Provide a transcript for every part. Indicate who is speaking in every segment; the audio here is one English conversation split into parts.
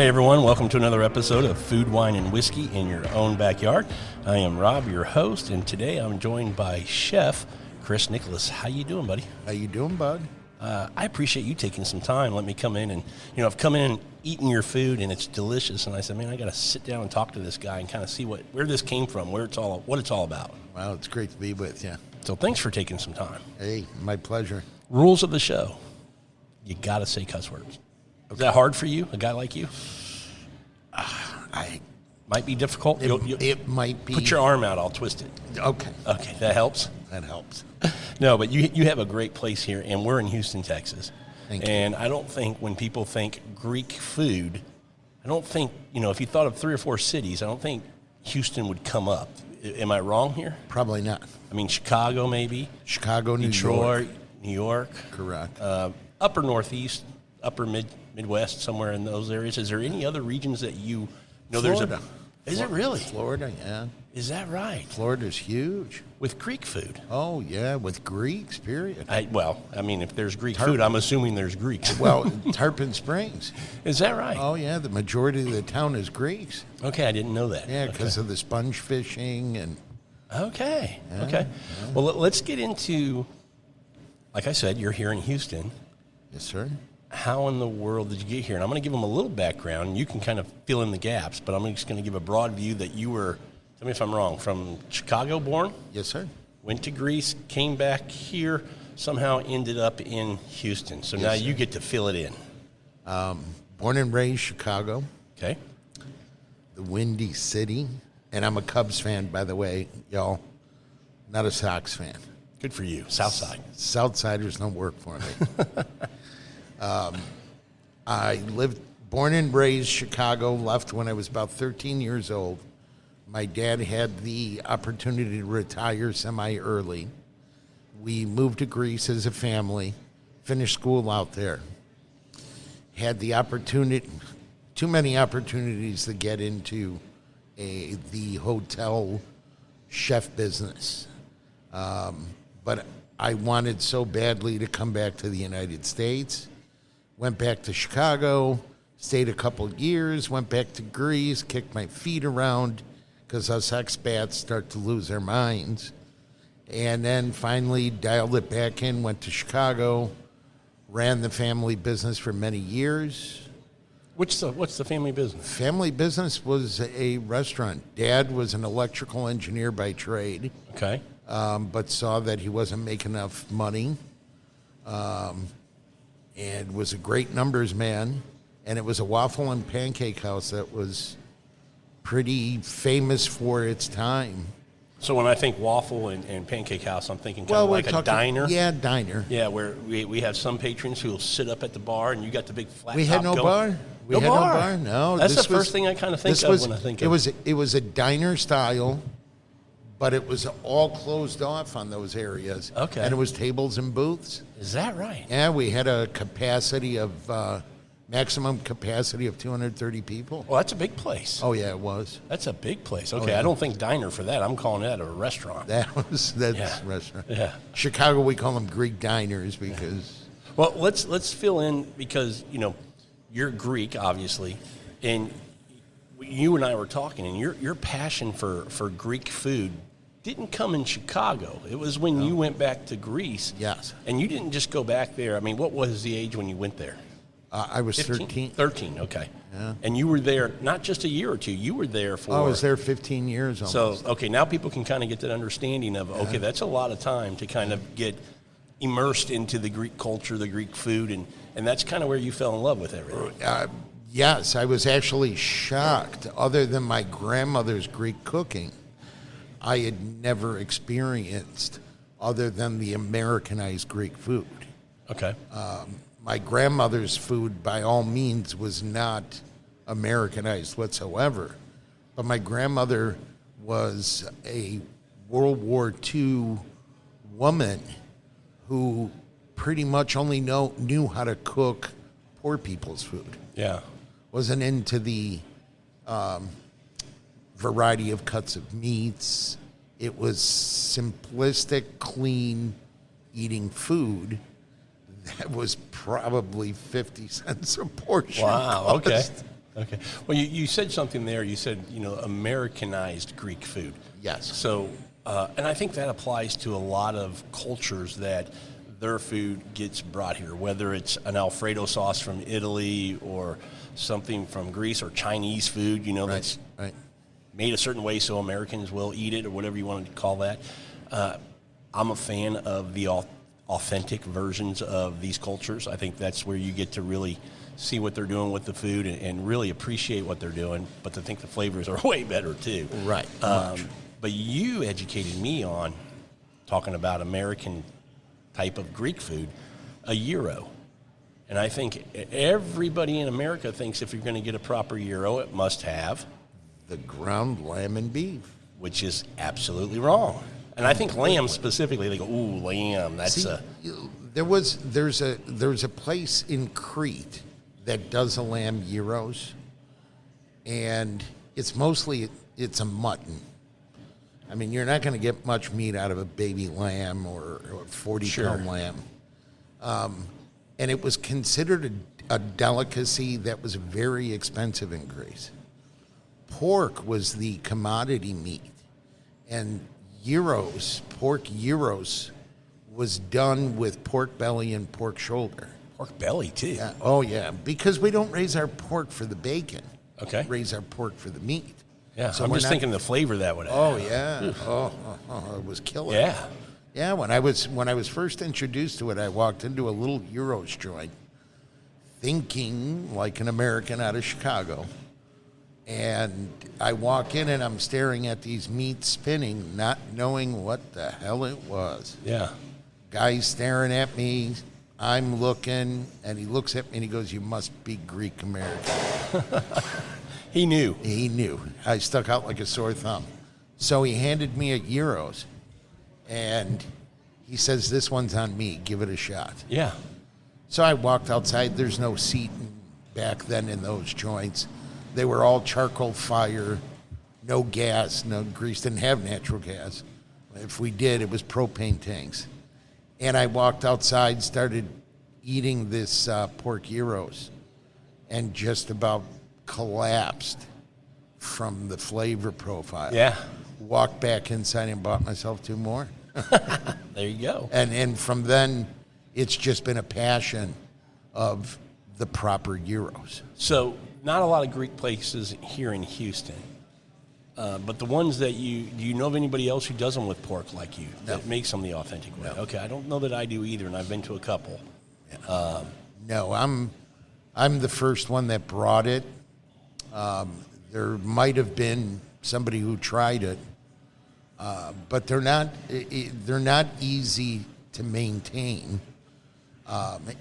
Speaker 1: Hey everyone, welcome to another episode of Food, Wine, and Whiskey in Your Own Backyard. I am Rob, your host, and today I'm joined by Chef Chris Nikolas. How you doing, buddy?
Speaker 2: How you doing, bud?
Speaker 1: I appreciate you taking some time. Let me come in and, I've come in and eaten your food and it's delicious. And I said, man, I got to sit down and talk to this guy and kind of see where this came from, what it's all about.
Speaker 2: Well, it's great to be with you.
Speaker 1: So thanks for taking some time.
Speaker 2: Hey, my pleasure.
Speaker 1: Rules of the show. You got to say cuss words. Is that hard for you, a guy like you?
Speaker 2: I
Speaker 1: Might be difficult.
Speaker 2: It might be.
Speaker 1: Put your arm out. I'll twist it.
Speaker 2: Okay.
Speaker 1: Okay, that helps?
Speaker 2: That helps.
Speaker 1: No, but you have a great place here, and we're in Houston, Texas.
Speaker 2: Thank you.
Speaker 1: And I don't think when people think Greek food, I don't think, if you thought of 3 or 4 cities, I don't think Houston would come up. Am I wrong here?
Speaker 2: Probably not.
Speaker 1: I mean, Chicago maybe.
Speaker 2: Chicago,
Speaker 1: Detroit, New York.
Speaker 2: Correct.
Speaker 1: Upper Northeast, upper Midwest, somewhere in those areas. Is there any other regions that you know?
Speaker 2: Florida.
Speaker 1: Is it really?
Speaker 2: Florida, yeah.
Speaker 1: Is that right?
Speaker 2: Florida's huge.
Speaker 1: With Greek food?
Speaker 2: Oh, yeah, with Greeks, period.
Speaker 1: If there's Greek food, I'm assuming there's Greeks.
Speaker 2: Well, Tarpon Springs.
Speaker 1: Is that right?
Speaker 2: Oh, yeah, the majority of the town is Greeks.
Speaker 1: Okay, I didn't know that.
Speaker 2: Yeah, because of the sponge fishing and...
Speaker 1: Okay,
Speaker 2: yeah,
Speaker 1: okay.
Speaker 2: Yeah.
Speaker 1: Well, let's get into, like I said, you're here in Houston.
Speaker 2: Yes, sir.
Speaker 1: How in the world did you get here? And I'm going to give them a little background. You can kind of fill in the gaps, but I'm just going to give a broad view that you were, tell me if I'm wrong, from Chicago born?
Speaker 2: Yes, sir.
Speaker 1: Went to Greece, came back here, somehow ended up in Houston. So now you get to fill it in.
Speaker 2: Born and raised Chicago.
Speaker 1: Okay.
Speaker 2: The Windy City. And I'm a Cubs fan, by the way, y'all. Not a Sox fan.
Speaker 1: Good for you. Southside.
Speaker 2: Southsiders don't work for me. I born and raised Chicago, left when I was about 13 years old. My dad had the opportunity to retire semi-early. We moved to Greece as a family, finished school out there. Had the opportunity, too many opportunities to get into the hotel chef business. But I wanted so badly to come back to the United States. Went back to Chicago, stayed a couple of years, went back to Greece, kicked my feet around because us expats start to lose their minds. And then finally dialed it back in, went to Chicago, ran the family business for many years.
Speaker 1: What's the family business?
Speaker 2: Family business was a restaurant. Dad was an electrical engineer by trade.
Speaker 1: Okay.
Speaker 2: But saw that he wasn't making enough money, and was a great numbers man. And it was a waffle and pancake house that was pretty famous for its time.
Speaker 1: So when I think waffle and pancake house, I'm thinking kind of like a diner.
Speaker 2: Yeah, diner.
Speaker 1: Yeah, where we have some patrons who will sit up at the bar, and you got the big flat.
Speaker 2: We had no bar.
Speaker 1: No bar.
Speaker 2: No,
Speaker 1: that's the first thing I kind of think of when I think of
Speaker 2: it. It was a diner style, but it was all closed off on those areas.
Speaker 1: Okay.
Speaker 2: And it was tables and booths.
Speaker 1: Is that right?
Speaker 2: Yeah, we had a capacity of maximum capacity of 230 people.
Speaker 1: Well, that's a big place.
Speaker 2: Oh yeah, it was.
Speaker 1: That's a big place. Okay,
Speaker 2: yeah.
Speaker 1: I don't think diner for that. I'm calling that a restaurant.
Speaker 2: That's restaurant.
Speaker 1: Yeah.
Speaker 2: Chicago, we call them Greek diners because.
Speaker 1: Well, let's fill in because you're Greek, obviously, and you and I were talking, and your passion for Greek food didn't come in Chicago. It was when you went back to Greece.
Speaker 2: Yes.
Speaker 1: And you didn't just go back there. I mean, what was the age when you went there?
Speaker 2: I was 13.
Speaker 1: 13, okay.
Speaker 2: Yeah.
Speaker 1: And you were there not just a year or two. You were there for...
Speaker 2: I was there 15 years almost.
Speaker 1: So, okay, now people can kind of get that understanding of, okay, that's a lot of time to kind of get immersed into the Greek culture, the Greek food, and that's kind of where you fell in love with everything.
Speaker 2: Yes, I was actually shocked. Other than my grandmother's Greek cooking, I had never experienced other than the Americanized Greek food.
Speaker 1: Okay.
Speaker 2: My grandmother's food, by all means, was not Americanized whatsoever. But my grandmother was a World War II woman who pretty much only knew how to cook poor people's food.
Speaker 1: Yeah.
Speaker 2: Wasn't into the variety of cuts of meats. It was simplistic, clean eating food that was probably 50 cents a portion.
Speaker 1: Wow, okay. Okay. Well, you said something there. You said, Americanized Greek food.
Speaker 2: Yes.
Speaker 1: So, and I think that applies to a lot of cultures that their food gets brought here, whether it's an Alfredo sauce from Italy or something from Greece or Chinese food, that's
Speaker 2: Right.
Speaker 1: made a certain way so Americans will eat it or whatever you want to call that. I'm a fan of the authentic versions of these cultures. I think that's where you get to really see what they're doing with the food and really appreciate what they're doing, but I think the flavors are way better too.
Speaker 2: Right.
Speaker 1: But you educated me on talking about American type of Greek food, a gyro. And I think everybody in America thinks if you're going to get a proper gyro, it must have
Speaker 2: The ground lamb and beef.
Speaker 1: which is absolutely wrong. And I think lamb specifically, they go, ooh, lamb, that's
Speaker 2: See, there's a place in Crete that does a lamb gyros, and it's a mutton. I mean, you're not going to get much meat out of a baby lamb or 40-pound lamb. And it was considered a delicacy that was very expensive in Greece. Pork was the commodity meat, and pork gyros, was done with pork belly and pork shoulder.
Speaker 1: pork belly too.
Speaker 2: Yeah. Oh, yeah, because we don't raise our pork for the bacon.
Speaker 1: Okay.
Speaker 2: We raise our pork for the meat.
Speaker 1: Yeah,
Speaker 2: So
Speaker 1: I'm
Speaker 2: we're
Speaker 1: just
Speaker 2: not-
Speaker 1: thinking the flavor that would have.
Speaker 2: Oh, yeah. It was killer.
Speaker 1: Yeah.
Speaker 2: Yeah, when I was first introduced to it, I walked into a little gyros joint thinking like an American out of Chicago. And I walk in and I'm staring at these meats spinning, not knowing what the hell it was.
Speaker 1: Yeah.
Speaker 2: Guy's staring at me, I'm looking, and he looks at me and he goes, "You must be Greek American."
Speaker 1: He knew.
Speaker 2: He knew. I stuck out like a sore thumb. So he handed me a gyros, and he says, "This one's on me. Give it a shot."
Speaker 1: Yeah.
Speaker 2: So I walked outside. There's no seating back then in those joints. They were all charcoal fire, no gas. No, Greece didn't have natural gas. If we did, it was propane tanks. And I walked outside, started eating this pork gyros, and just about collapsed from the flavor profile.
Speaker 1: Yeah.
Speaker 2: Walked back inside and bought myself 2 more.
Speaker 1: There you go.
Speaker 2: And from then, it's just been a passion of the proper gyros.
Speaker 1: So, not a lot of Greek places here in Houston, but the ones that do you know of anybody else who does them with pork like you, that makes them the authentic way?
Speaker 2: No.
Speaker 1: Okay, I don't know that I do either, and I've been to a couple.
Speaker 2: No, I'm the first one that brought it. There might have been somebody who tried it, but they're not easy to maintain.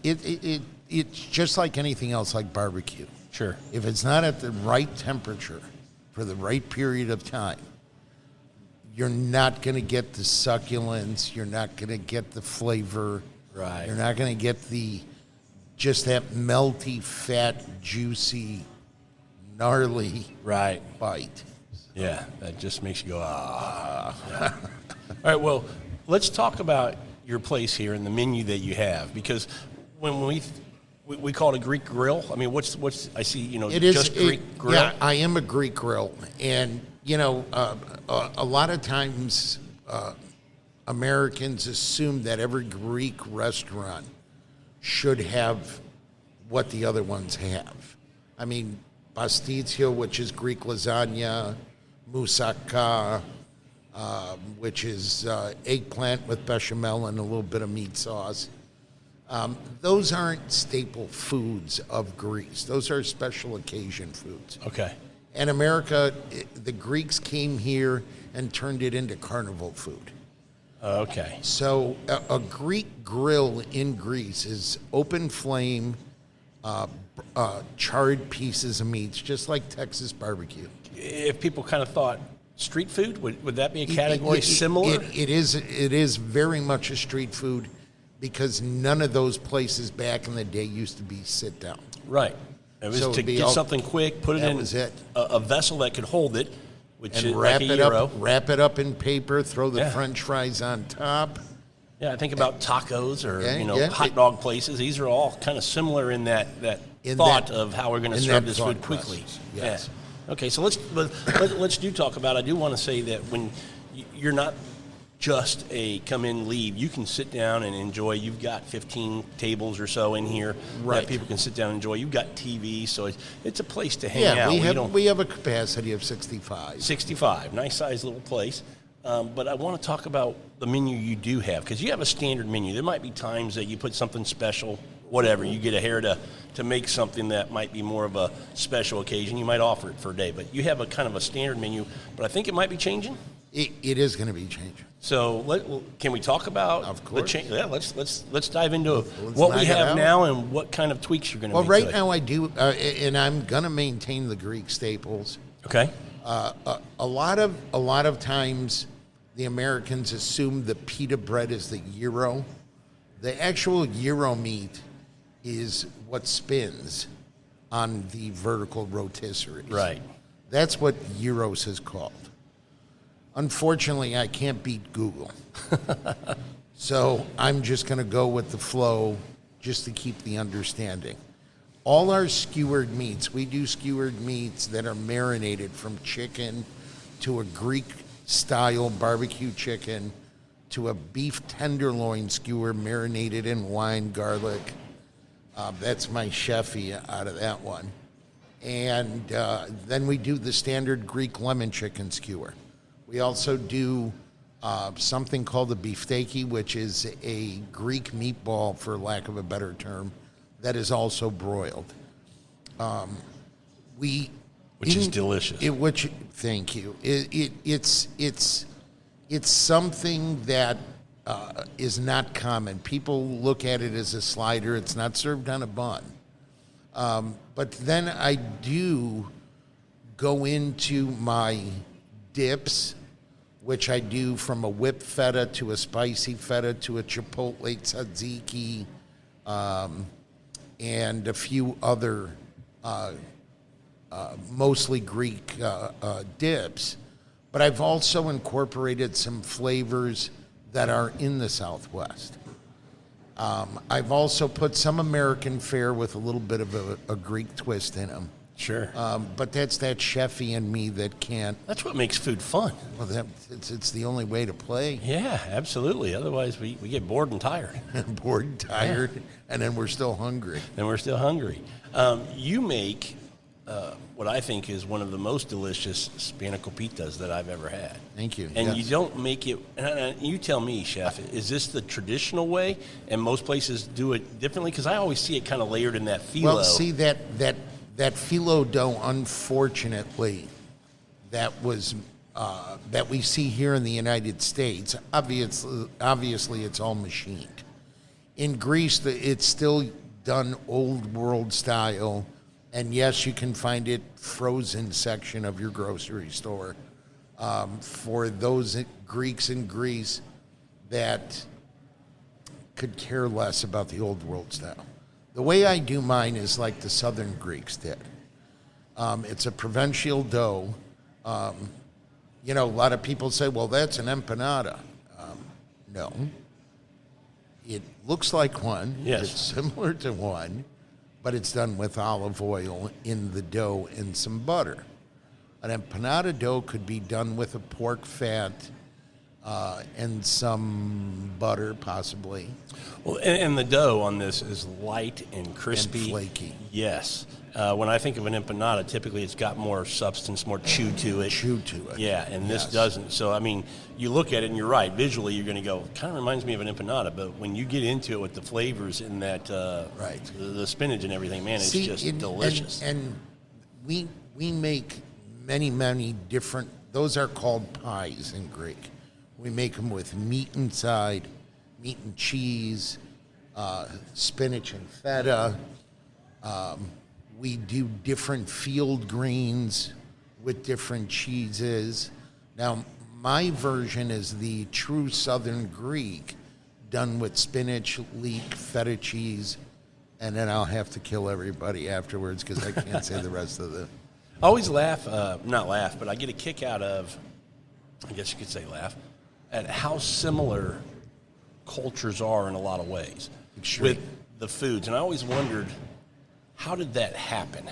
Speaker 2: It's just like anything else, like barbecue.
Speaker 1: Sure.
Speaker 2: If it's not at the right temperature for the right period of time, you're not going to get the succulence. You're not going to get the flavor.
Speaker 1: Right.
Speaker 2: You're not going to get just that melty, fat, juicy, gnarly
Speaker 1: Right.
Speaker 2: bite.
Speaker 1: Yeah, that just makes you go, ah. Yeah. All right, well, let's talk about your place here and the menu that you have, because when we call it a Greek grill. I mean, what's I see,
Speaker 2: It is
Speaker 1: just Greek grill.
Speaker 2: Yeah, I am a Greek grill, and a lot of times Americans assume that every Greek restaurant should have what the other ones have. I mean, pastitsio, which is Greek lasagna, moussaka, which is eggplant with bechamel and a little bit of meat sauce. Those aren't staple foods of Greece. Those are special occasion foods.
Speaker 1: Okay.
Speaker 2: And America, the Greeks came here and turned it into carnival food.
Speaker 1: Okay.
Speaker 2: So a Greek grill in Greece is open flame, charred pieces of meats, just like Texas barbecue.
Speaker 1: If people kind of thought street food, would that be a category similar?
Speaker 2: It is very much a street food, because none of those places back in the day used to be sit down.
Speaker 1: Right. It was
Speaker 2: So
Speaker 1: to
Speaker 2: it'd be
Speaker 1: get
Speaker 2: all-
Speaker 1: something quick, put it
Speaker 2: that
Speaker 1: in
Speaker 2: was it.
Speaker 1: A vessel that could hold it, which
Speaker 2: And
Speaker 1: is
Speaker 2: wrap
Speaker 1: like a
Speaker 2: it
Speaker 1: gyro.
Speaker 2: up, wrap it up in paper, throw the
Speaker 1: Yeah.
Speaker 2: French fries on top.
Speaker 1: Yeah, I think about tacos or
Speaker 2: Yeah,
Speaker 1: hot dog places. These are all kind of similar in that thought of how we're going to
Speaker 2: in
Speaker 1: serve
Speaker 2: that
Speaker 1: this
Speaker 2: thought
Speaker 1: food quickly.
Speaker 2: process, yes.
Speaker 1: Yeah. Okay, so let's do talk about. I do want to say that when you're not just a come in, leave. You can sit down and enjoy. You've got 15 tables or so in here
Speaker 2: Right.
Speaker 1: that people can sit down and enjoy. You've got TV, so it's a place to hang out.
Speaker 2: We have a capacity of 65.
Speaker 1: 65, nice size little place. But I want to talk about the menu you do have, because you have a standard menu. There might be times that you put something special, whatever. You get a hair to make something that might be more of a special occasion. You might offer it for a day, but you have a kind of a standard menu. But I think it might be changing.
Speaker 2: It is going to be changing.
Speaker 1: So can we talk about
Speaker 2: Of course.
Speaker 1: the change? Yeah, let's dive into
Speaker 2: Let's
Speaker 1: what we
Speaker 2: knock it
Speaker 1: have
Speaker 2: out.
Speaker 1: now and what kind of tweaks you're going to
Speaker 2: Well,
Speaker 1: make.
Speaker 2: right
Speaker 1: to it.
Speaker 2: now I do, and I'm going to maintain the Greek staples.
Speaker 1: Okay.
Speaker 2: A lot of times, the Americans assume the pita bread is the gyro. The actual gyro meat is what spins on the vertical rotisseries.
Speaker 1: Right.
Speaker 2: That's what gyros is called. Unfortunately, I can't beat Google. So I'm just going to go with the flow just to keep the understanding. All our skewered meats, we do skewered meats that are marinated from chicken to a Greek-style barbecue chicken to a beef tenderloin skewer marinated in wine, garlic. That's my chefy out of that one. And then we do the standard Greek lemon chicken skewer. We also do something called a beefsteaky, which is a Greek meatball, for lack of a better term, that is also broiled.
Speaker 1: Which is delicious.
Speaker 2: Thank you. It's something that is not common. People look at it as a slider. It's not served on a bun. But then I do go into my dips, which I do from a whipped feta to a spicy feta to a chipotle tzatziki, and a few other mostly Greek dips. But I've also incorporated some flavors that are in the Southwest. I've also put some American fare with a little bit of a Greek twist in them.
Speaker 1: Sure.
Speaker 2: But that's that chefy in me that can't.
Speaker 1: That's what makes food fun.
Speaker 2: Well, it's the only way to play.
Speaker 1: Yeah, absolutely. Otherwise, we get bored and tired.
Speaker 2: Bored, tired, and then we're still hungry.
Speaker 1: And we're still hungry. You make what I think is one of the most delicious spanakoppitas that I've ever had.
Speaker 2: Thank you.
Speaker 1: And
Speaker 2: Yes.
Speaker 1: you don't make it, and you tell me, Chef, is this the traditional way? And most places do it differently? Because I always see it kind of layered in that phyllo.
Speaker 2: Well, see, that phyllo dough, unfortunately, that we see here in the United States, obviously it's all machined. In Greece, it's still done old world style, and yes, you can find it frozen section of your grocery store. For those Greeks in Greece that could care less about the old world style. The way I do mine is like the Southern Greeks did. It's a provincial dough. A lot of people say, well, that's an empanada. No. It looks like one.
Speaker 1: Yes.
Speaker 2: It's similar to one, but it's done with olive oil in the dough and some butter. An empanada dough could be done with a pork fat and some butter, possibly.
Speaker 1: Well, and the dough on this is light and crispy.
Speaker 2: And flaky.
Speaker 1: Yes. When I think of an empanada, typically it's got more substance, more chew to it. Yeah, and this
Speaker 2: Yes.
Speaker 1: doesn't. So, I mean, you look at it and you're right. Visually, you're going to go, kind of reminds me of an empanada. But when you get into it with the flavors and that,
Speaker 2: Right.
Speaker 1: the spinach and everything, man, it's just delicious.
Speaker 2: And we make many different, those are called pies in Greek. We make them with meat inside, meat and cheese, spinach and feta. We do different field greens with different cheeses. Now, my version is the true Southern Greek, done with spinach, leek, feta cheese, and then I'll have to kill everybody afterwards because I can't say the rest of the...
Speaker 1: I always laugh, not laugh, but I get a kick out of, I guess you could say laugh, at how similar cultures are in a lot of ways
Speaker 2: Extreme.
Speaker 1: with the foods. And I always wondered how did that happen?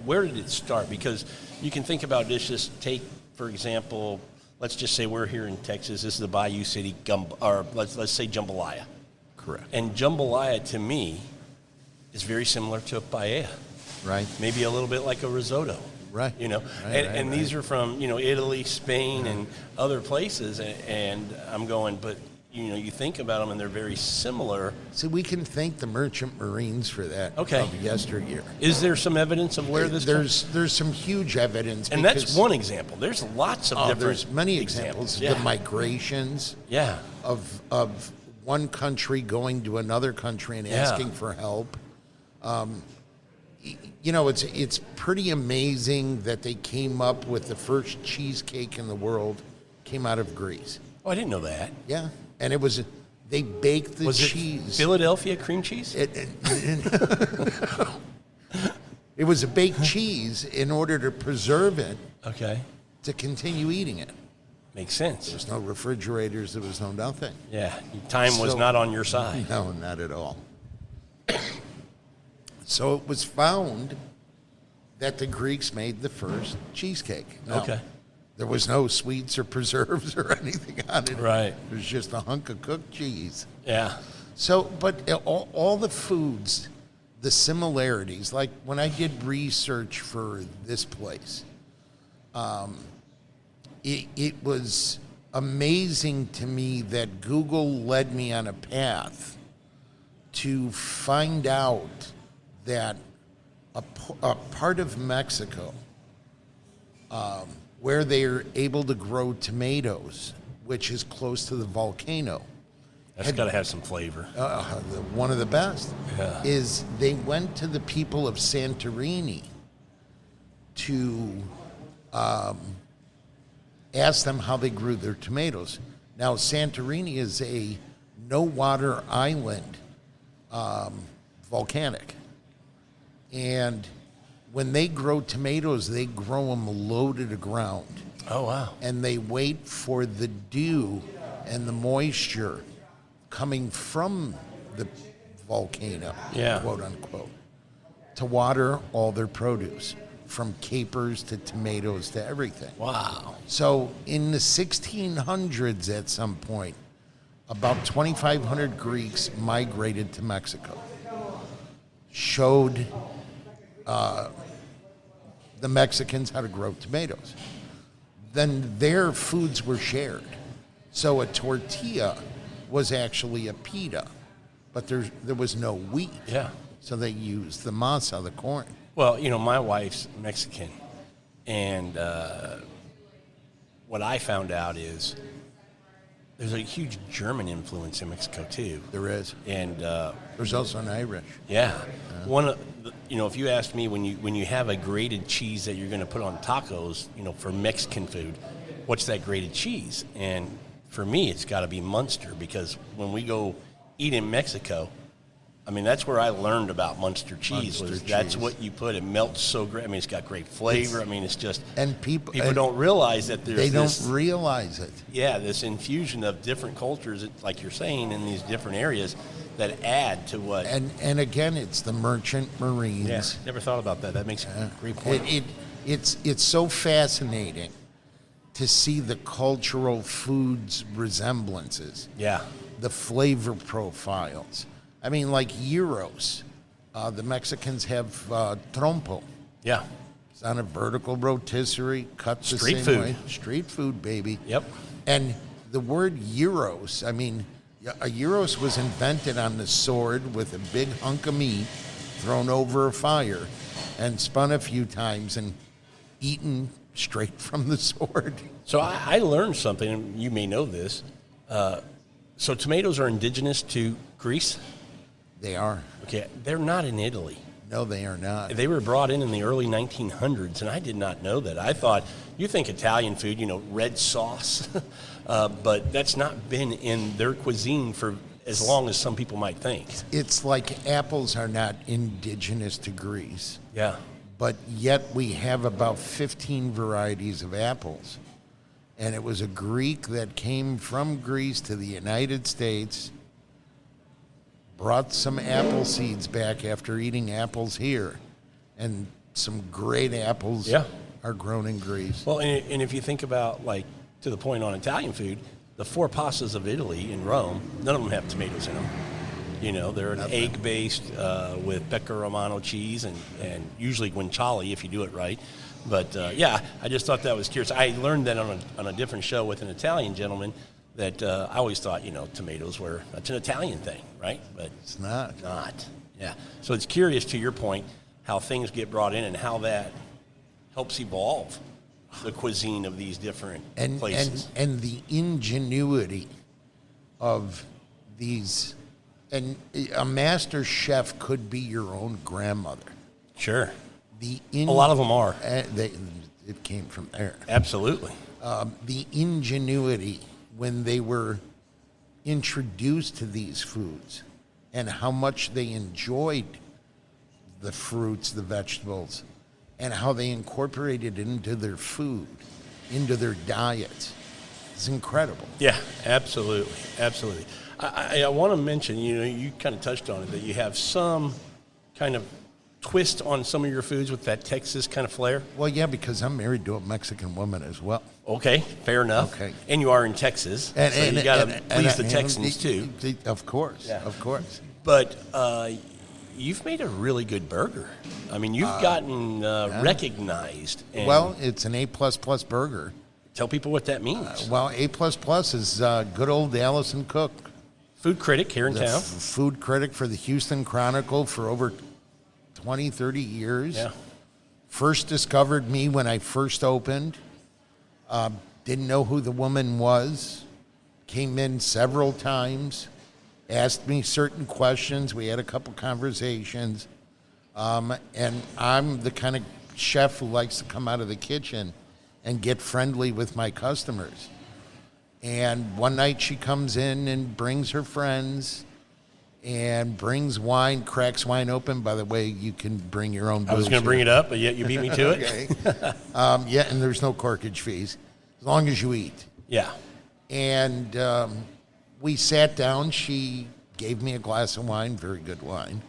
Speaker 1: Where did it start? Because you can think about this. Just take, for example, let's just say we're here in Texas. This is the Bayou City or let's say jambalaya.
Speaker 2: Correct.
Speaker 1: And jambalaya to me is very similar to a paella.
Speaker 2: Right.
Speaker 1: Maybe a little bit like a risotto.
Speaker 2: Right.
Speaker 1: And these are from, Italy, Spain, and other places. And I'm going, but, you think about them and they're very similar.
Speaker 2: See, we can thank the merchant marines for that.
Speaker 1: Okay.
Speaker 2: Of yesteryear.
Speaker 1: Is there some evidence of where this comes?
Speaker 2: There's some huge evidence.
Speaker 1: And that's one example. There's lots of different
Speaker 2: there's many examples.
Speaker 1: Yeah.
Speaker 2: The migrations
Speaker 1: Yeah.
Speaker 2: of one country going to another country and asking for help. It's pretty amazing that they came up with the first cheesecake in the world came out of Greece.
Speaker 1: Oh, I didn't know that.
Speaker 2: Yeah, and they baked the cheese.
Speaker 1: It Philadelphia cream cheese?
Speaker 2: It was a baked cheese in order to preserve it.
Speaker 1: Okay.
Speaker 2: To continue eating it.
Speaker 1: Makes sense.
Speaker 2: There was no refrigerators. There was no nothing.
Speaker 1: Yeah, time was not on your side.
Speaker 2: No, not at all. So it was found that the Greeks made the first cheesecake. Now,
Speaker 1: Okay.
Speaker 2: There was no sweets or preserves or anything on it.
Speaker 1: Right.
Speaker 2: It was just a hunk of cooked cheese.
Speaker 1: Yeah. So,
Speaker 2: but all the foods, the similarities, like when I did research for this place, it was amazing to me that Google led me on a path to find out that a part of Mexico where they're able to grow tomatoes, which is close to the volcano.
Speaker 1: That's got to have some flavor.
Speaker 2: One of the best
Speaker 1: Yeah.
Speaker 2: is they went to the people of Santorini to ask them how they grew their tomatoes. Now, Santorini is a no-water island, volcanic. And when they grow tomatoes, they grow them low to the ground.
Speaker 1: Oh, wow.
Speaker 2: And they wait for the dew and the moisture coming from the volcano,
Speaker 1: Yeah.
Speaker 2: quote unquote, to water all their produce, from capers to tomatoes to everything.
Speaker 1: Wow.
Speaker 2: So in the 1600s at some point, about 2,500 Greeks migrated to Mexico, showed the Mexicans how to grow tomatoes. Then their foods were shared. So a tortilla was actually a pita, but there was no wheat.
Speaker 1: Yeah.
Speaker 2: So they used the masa, the corn.
Speaker 1: Well, my wife's Mexican, and what I found out is there's a huge German influence in Mexico too.
Speaker 2: There is.
Speaker 1: And
Speaker 2: There's also an Irish.
Speaker 1: yeah, one of the, if you ask me when you have a grated cheese that you're going to put on tacos, for Mexican food, what's that grated cheese? And for me, it's got to be Munster, because when we go eat in Mexico, I mean, that's where I learned about Munster cheese. That's what you put. It melts so great. I mean, it's got great flavor. It's just,
Speaker 2: and people
Speaker 1: don't realize that there's
Speaker 2: they
Speaker 1: this,
Speaker 2: don't realize it.
Speaker 1: Yeah, this infusion of different cultures, like you're saying, in these different areas that add to what.
Speaker 2: And again, it's the merchant marines.
Speaker 1: Yeah, never thought about that. That makes a great point.
Speaker 2: It's so fascinating to see the cultural foods resemblances.
Speaker 1: Yeah.
Speaker 2: The flavor profiles. I mean, like gyros. The Mexicans have trompo.
Speaker 1: Yeah.
Speaker 2: It's on a vertical rotisserie, cut the
Speaker 1: Street
Speaker 2: same
Speaker 1: food.
Speaker 2: way. Street food, baby.
Speaker 1: Yep.
Speaker 2: And the word gyros, a gyros was invented on the sword with a big hunk of meat thrown over a fire and spun a few times and eaten straight from the sword.
Speaker 1: So I learned something, and you may know this. So tomatoes are indigenous to Greece?
Speaker 2: They are.
Speaker 1: Okay, they're not in Italy.
Speaker 2: No, they are not.
Speaker 1: They were brought in the early 1900s, and I did not know that. I thought, you think Italian food, red sauce, but that's not been in their cuisine for as long as some people might think.
Speaker 2: It's like apples are not indigenous to Greece,
Speaker 1: Yeah.
Speaker 2: but yet we have about 15 varieties of apples. And it was a Greek that came from Greece to the United States, brought some apple seeds back after eating apples here, and some great apples are grown in Greece.
Speaker 1: Well, and if you think about, like, to the point on Italian food, the four pastas of Italy in Rome, none of them have tomatoes in them. You know, they're an egg-based with Becca Romano cheese and usually guanciale if you do it right. But, I just thought that was curious. I learned that on a different show with an Italian gentleman that I always thought, tomatoes were, that's an Italian thing, right? But
Speaker 2: It's not.
Speaker 1: Yeah. So it's curious, to your point, how things get brought in and how that helps evolve the cuisine of these different places.
Speaker 2: And the ingenuity of these, and a master chef could be your own grandmother.
Speaker 1: Sure. A lot of them are.
Speaker 2: It came from there.
Speaker 1: Absolutely.
Speaker 2: The ingenuity when they were introduced to these foods and how much they enjoyed the fruits, the vegetables, and how they incorporated it into their food, into their diets. It's incredible.
Speaker 1: Yeah, absolutely. Absolutely. I want to mention, you kind of touched on it, that you have some kind of twist on some of your foods with that Texas kind of flair.
Speaker 2: Well, yeah, because I'm married to a Mexican woman as well.
Speaker 1: Okay, fair enough.
Speaker 2: Okay.
Speaker 1: And you are in Texas, so you got to please the Texans too.
Speaker 2: Of course, of course.
Speaker 1: But you've made a really good burger. I mean, you've gotten recognized. And
Speaker 2: Well, it's an A++ burger.
Speaker 1: tell people what that means.
Speaker 2: Well, A++ is good old Allison Cook,
Speaker 1: Food critic here in
Speaker 2: the
Speaker 1: town.
Speaker 2: food critic for the Houston Chronicle for over 20, 30 years.
Speaker 1: Yeah.
Speaker 2: First discovered me when I first opened. Didn't know who the woman was. Came in several times. Asked me certain questions. We had a couple conversations. And I'm the kind of chef who likes to come out of the kitchen and get friendly with my customers. And one night she comes in and brings her friends and brings wine, cracks wine open. By the way, you can bring your own booze.
Speaker 1: I was going to bring it up, but yet you beat me to it.
Speaker 2: Okay. And there's no corkage fees as long as you eat.
Speaker 1: Yeah.
Speaker 2: And we sat down. She gave me a glass of wine, very good wine.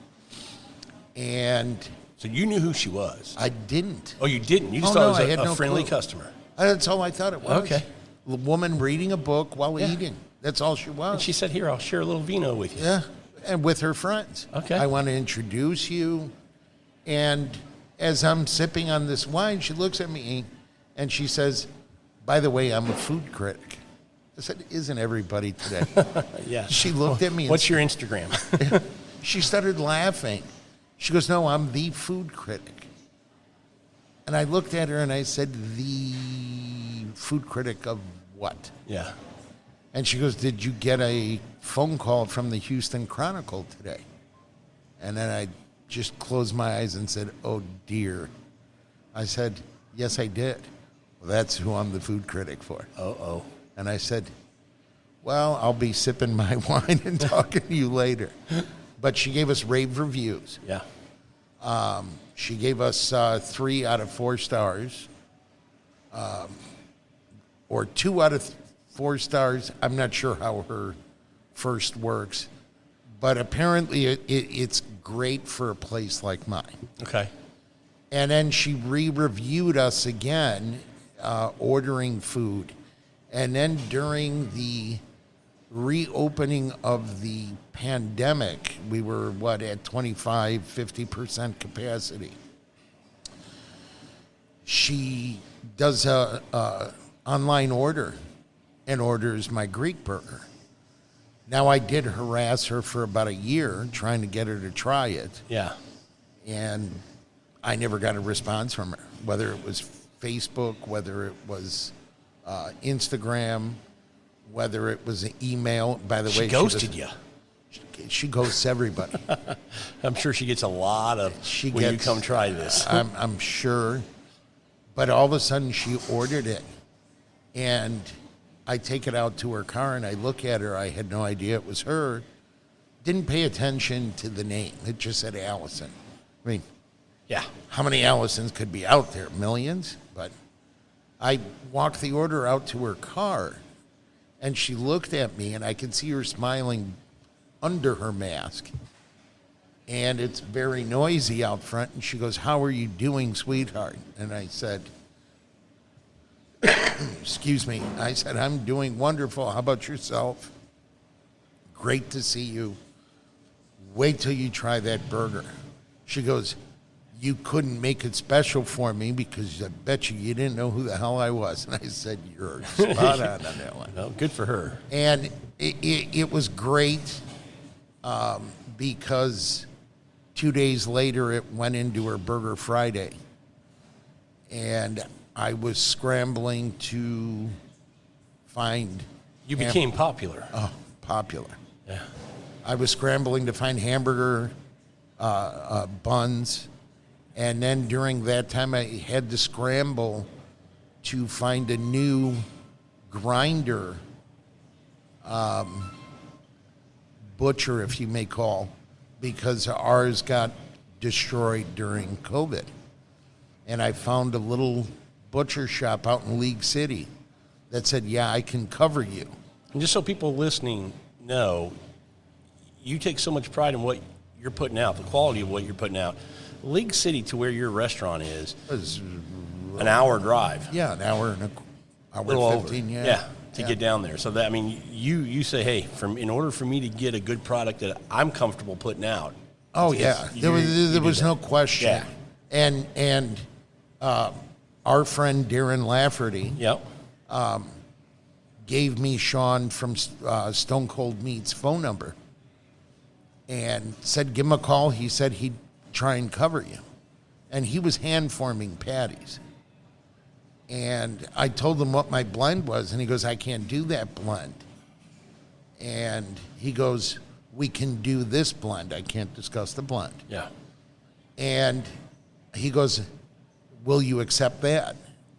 Speaker 2: And
Speaker 1: So you knew who she was.
Speaker 2: I didn't.
Speaker 1: Oh, you didn't? You just
Speaker 2: Oh,
Speaker 1: thought
Speaker 2: no, I
Speaker 1: it
Speaker 2: had
Speaker 1: was a
Speaker 2: no
Speaker 1: friendly
Speaker 2: clue.
Speaker 1: customer.
Speaker 2: That's all I thought it was.
Speaker 1: Okay.
Speaker 2: A woman reading a book while eating. That's all she was.
Speaker 1: And she said, here, I'll share a little vino with you.
Speaker 2: Yeah, and with her friends.
Speaker 1: Okay.
Speaker 2: I want to introduce you. And as I'm sipping on this wine, she looks at me and she says, by the way, I'm a food critic. I said, isn't everybody today?
Speaker 1: Yeah.
Speaker 2: She looked at me and
Speaker 1: What's your Instagram?
Speaker 2: she started laughing. She goes, no, I'm the food critic. And I looked at her and I said, the food critic of what?
Speaker 1: Yeah.
Speaker 2: And she goes, did you get a phone call from the Houston Chronicle today? And then I just closed my eyes and said, oh, dear. I said, yes, I did. Well, that's who I'm the food critic for.
Speaker 1: Uh-oh.
Speaker 2: And I said, well, I'll be sipping my wine and talking to you later. But she gave us rave reviews.
Speaker 1: Yeah.
Speaker 2: She gave us 3 out of 4 stars, or 2 out of 4 stars. I'm not sure how her first works, but apparently it's great for a place like mine.
Speaker 1: Okay.
Speaker 2: And then she re-reviewed us again, ordering food. And then during the reopening of the pandemic, we were, at 25, 50% capacity. She does a online order and orders my Greek burger. Now, I did harass her for about a year trying to get her to try it,
Speaker 1: Yeah.
Speaker 2: and I never got a response from her, whether it was Facebook, whether it was Instagram, whether it was an email. By the way,
Speaker 1: She ghosted you.
Speaker 2: She ghosts everybody.
Speaker 1: I'm sure she gets a lot of, will you come try this?
Speaker 2: I'm sure. But all of a sudden, she ordered it, and I take it out to her car, and I look at her. I had no idea it was her. Didn't pay attention to the name. It just said Allison. I mean,
Speaker 1: Yeah.
Speaker 2: how many Allisons could be out there? Millions? But I walked the order out to her car, and she looked at me, and I could see her smiling under her mask. And it's very noisy out front. And she goes, "How are you doing, sweetheart?" And I said, excuse me. I said, "I'm doing wonderful. How about yourself? Great to see you. Wait till you try that burger." She goes, "You couldn't make it special for me because I bet you didn't know who the hell I was." And I said, "You're spot on that one."
Speaker 1: Well, good for her.
Speaker 2: And it was great because 2 days later it went into her Burger Friday. And I was scrambling to find...
Speaker 1: You became popular.
Speaker 2: Oh, popular.
Speaker 1: Yeah.
Speaker 2: I was scrambling to find hamburger buns. And then during that time, I had to scramble to find a new grinder, butcher, if you may call, because ours got destroyed during COVID. And I found a little butcher shop out in League City that said, "Yeah, I can cover you."
Speaker 1: And just so people listening know, you take so much pride in what you're putting out, the quality of what you're putting out. League City to where your restaurant is an hour drive.
Speaker 2: Yeah, an hour and
Speaker 1: a little
Speaker 2: 15,
Speaker 1: over.
Speaker 2: yeah.
Speaker 1: To get down there. So that, I mean, you say, hey, in order for me to get a good product that I'm comfortable putting out.
Speaker 2: Oh yeah, there was no question.
Speaker 1: Yeah.
Speaker 2: And our friend Darren Lafferty,
Speaker 1: Yep.
Speaker 2: gave me Sean from Stone Cold Meat's phone number and said, "Give him a call." He said he'd try and cover you. And he was hand forming patties. And I told him what my blend was, and he goes, "I can't do that blend." And he goes, "We can do this blend. I can't discuss the blend."
Speaker 1: Yeah.
Speaker 2: And he goes, "Will you accept that?"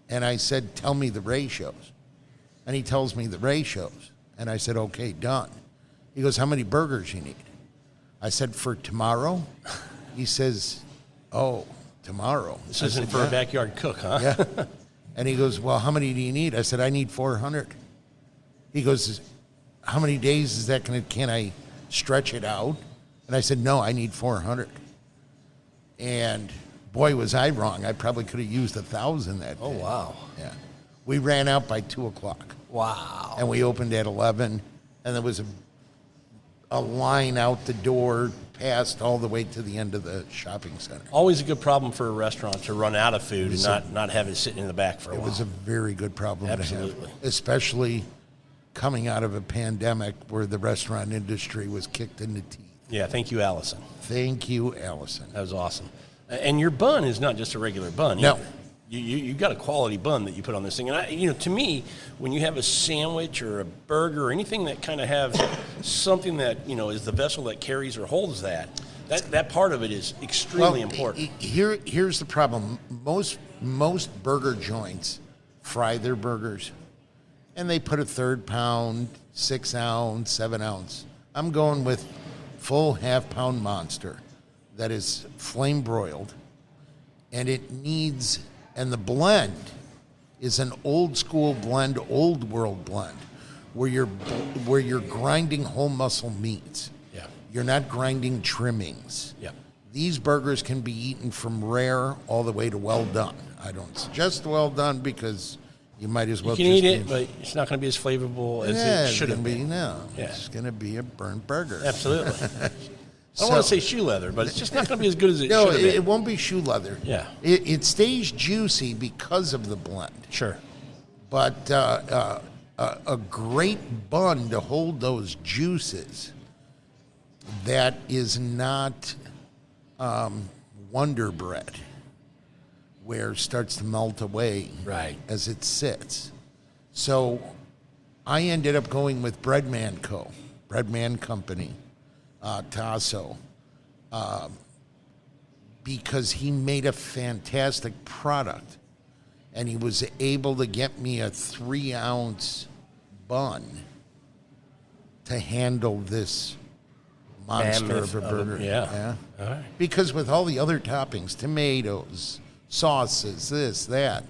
Speaker 2: And I said, "Tell me the ratios." And he tells me the ratios. And I said, "Okay, done." He goes, "How many burgers you need?" I said, "For tomorrow?" He says, "Oh, tomorrow."
Speaker 1: This isn't for a backyard cook, huh?
Speaker 2: Yeah. And he goes, "Well, how many do you need?" I said, "I need 400. He goes, "How many days is that going to, can I stretch it out?" And I said, "No, I need 400. And boy, was I wrong. I probably could have used 1,000 that day.
Speaker 1: Oh, wow.
Speaker 2: Yeah. We ran out by 2 o'clock.
Speaker 1: Wow.
Speaker 2: And we opened at 11. And there was a line out the door, past all the way to the end of the shopping center.
Speaker 1: Always a good problem for a restaurant to run out of food and not have it sitting in the back for a while.
Speaker 2: It was a very good problem
Speaker 1: Absolutely.
Speaker 2: to have, especially coming out of a pandemic where the restaurant industry was kicked in the teeth.
Speaker 1: Yeah, thank you, Allison.
Speaker 2: Thank you, Allison.
Speaker 1: That was awesome. And your bun is not just a regular bun.
Speaker 2: No.
Speaker 1: Either. You got a quality bun that you put on this thing. And, to me, when you have a sandwich or a burger or anything that kind of has something that, is the vessel that carries or holds that part of it is extremely important.
Speaker 2: Here's the problem. Most burger joints fry their burgers, and they put a 1/3 pound, 6 ounce, 7 ounce. I'm going with full half-pound monster that is flame broiled, and and the blend is an old school blend, old world blend, where you're grinding whole muscle meats.
Speaker 1: Yeah.
Speaker 2: You're not grinding trimmings.
Speaker 1: Yeah.
Speaker 2: These burgers can be eaten from rare all the way to well done. I don't suggest well done because you might as well
Speaker 1: You can eat it, but it's not going to be as flavorful as it should have been.
Speaker 2: No,
Speaker 1: Yeah.
Speaker 2: it's going to be a burnt burger.
Speaker 1: Absolutely. I don't want to say shoe leather, but it's just not going to be as good as it should have been.
Speaker 2: It won't be shoe leather.
Speaker 1: Yeah.
Speaker 2: It stays juicy because of the blend.
Speaker 1: Sure.
Speaker 2: But a great bun to hold those juices that is not Wonder Bread, where it starts to melt away
Speaker 1: Right.
Speaker 2: as it sits. So I ended up going with Breadman Company, Tasso, because he made a fantastic product, and he was able to get me a 3 ounce bun to handle this monster
Speaker 1: Mammoth
Speaker 2: of a burger.
Speaker 1: yeah. All right.
Speaker 2: Because with all the other toppings, tomatoes, sauces, this, that,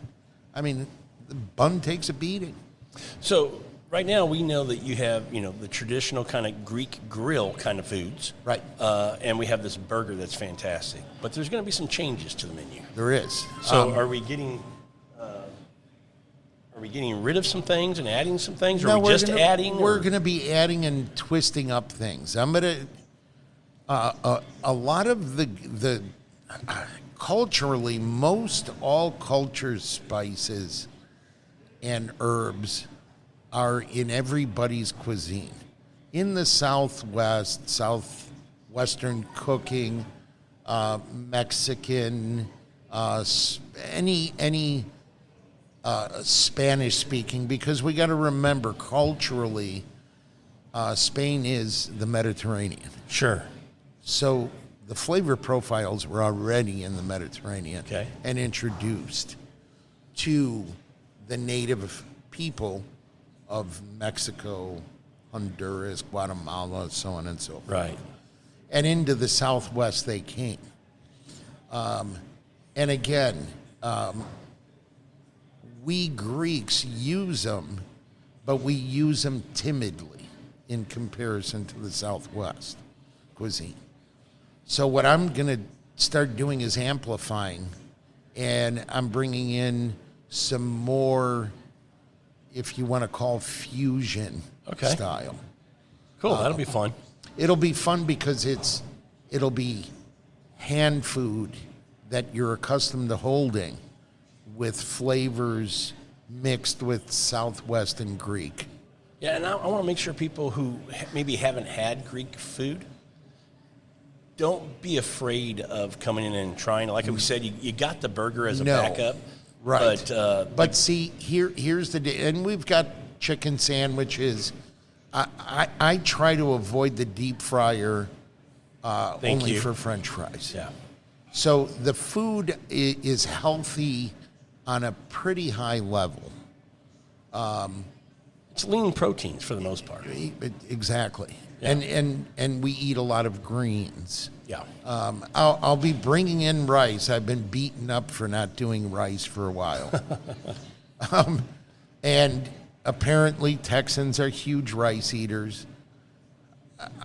Speaker 2: I mean, the bun takes a beating.
Speaker 1: So Right now, we know that you have, the traditional kind of Greek grill kind of foods.
Speaker 2: Right.
Speaker 1: And we have this burger that's fantastic. But there's going to be some changes to the menu.
Speaker 2: There is.
Speaker 1: So are we getting rid of some things and adding some things? Or
Speaker 2: No,
Speaker 1: are we just adding?
Speaker 2: We're going to be adding and twisting up things. I'm going to... a lot of the culturally, most all cultures' spices and herbs are in everybody's cuisine. In the Southwest, Southwestern cooking, Mexican, any Spanish speaking, because we got to remember culturally, Spain is the Mediterranean.
Speaker 1: Sure.
Speaker 2: So the flavor profiles were already in the Mediterranean and introduced to the native people of Mexico, Honduras, Guatemala, so on and so forth.
Speaker 1: Right.
Speaker 2: And into the Southwest they came. And again, we Greeks use them, but we use them timidly in comparison to the Southwest cuisine. So what I'm going to start doing is amplifying, and I'm bringing in some more, if you want to call, fusion style.
Speaker 1: Cool. That'll be fun.
Speaker 2: It'll be fun because it'll be hand food that you're accustomed to holding with flavors mixed with Southwest and Greek.
Speaker 1: Yeah, and I want to make sure people who maybe haven't had Greek food, don't be afraid of coming in and trying. Like we said, you got the burger as a backup.
Speaker 2: Right.
Speaker 1: But
Speaker 2: see, here's the and we've got chicken sandwiches. I try to avoid the deep fryer only for French fries.
Speaker 1: Yeah.
Speaker 2: So the food is healthy on a pretty high level.
Speaker 1: It's lean proteins for the most part.
Speaker 2: Exactly.
Speaker 1: Yeah.
Speaker 2: And we eat a lot of greens.
Speaker 1: Yeah.
Speaker 2: I'll be bringing in rice. I've been beaten up for not doing rice for a while. And apparently Texans are huge rice eaters.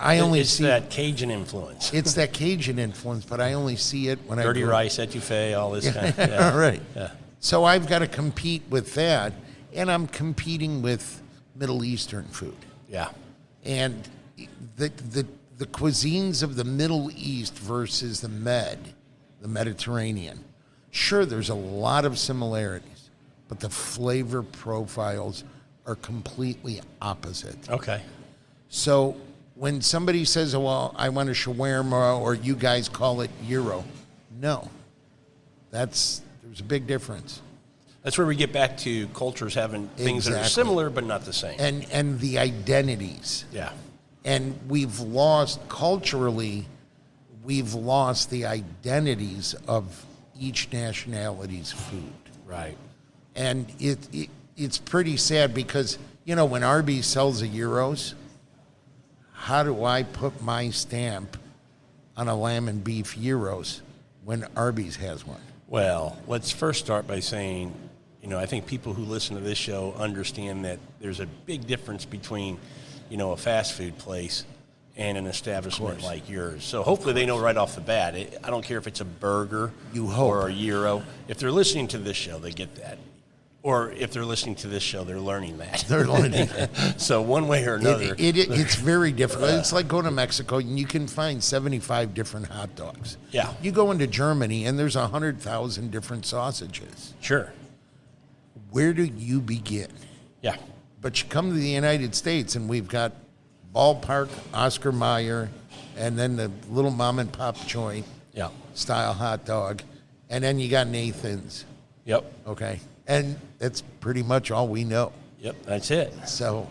Speaker 1: It's that Cajun influence.
Speaker 2: It's that Cajun influence, but I only see it when
Speaker 1: Dirty rice, etouffee, all this kind of yeah.
Speaker 2: All right.
Speaker 1: Yeah.
Speaker 2: So I've got to compete with that, and I'm competing with Middle Eastern food.
Speaker 1: Yeah.
Speaker 2: And the cuisines of the Middle East versus the Mediterranean, sure, there's a lot of similarities, but the flavor profiles are completely opposite.
Speaker 1: Okay.
Speaker 2: So when somebody says, oh, well, I want a shawarma, or you guys call it gyro, no. There's a big difference.
Speaker 1: That's where we get back to cultures having things that are similar but not the same.
Speaker 2: And the identities.
Speaker 1: Yeah.
Speaker 2: And culturally, we've lost the identities of each nationality's food.
Speaker 1: Right.
Speaker 2: And it's pretty sad because, when Arby's sells a gyros, how do I put my stamp on a lamb and beef gyros when Arby's has one?
Speaker 1: Well, let's first start by saying, I think people who listen to this show understand that there's a big difference between, a fast food place and an establishment like yours. So hopefully they know right off the bat. I don't care if it's a burger or a gyro. If they're listening to this show, they get that. Or if they're listening to this show, they're learning that.
Speaker 2: They're learning.
Speaker 1: So one way or another.
Speaker 2: It's very difficult. It's like going to Mexico, and you can find 75 different hot dogs.
Speaker 1: Yeah.
Speaker 2: You go into Germany, and there's 100,000 different sausages.
Speaker 1: Sure.
Speaker 2: Where do you begin?
Speaker 1: Yeah.
Speaker 2: But you come to the United States, and we've got Ballpark, Oscar Mayer, and then the little mom and pop joint style hot dog, and then you got Nathan's.
Speaker 1: Yep.
Speaker 2: Okay. And that's pretty much all we know.
Speaker 1: Yep, that's it.
Speaker 2: So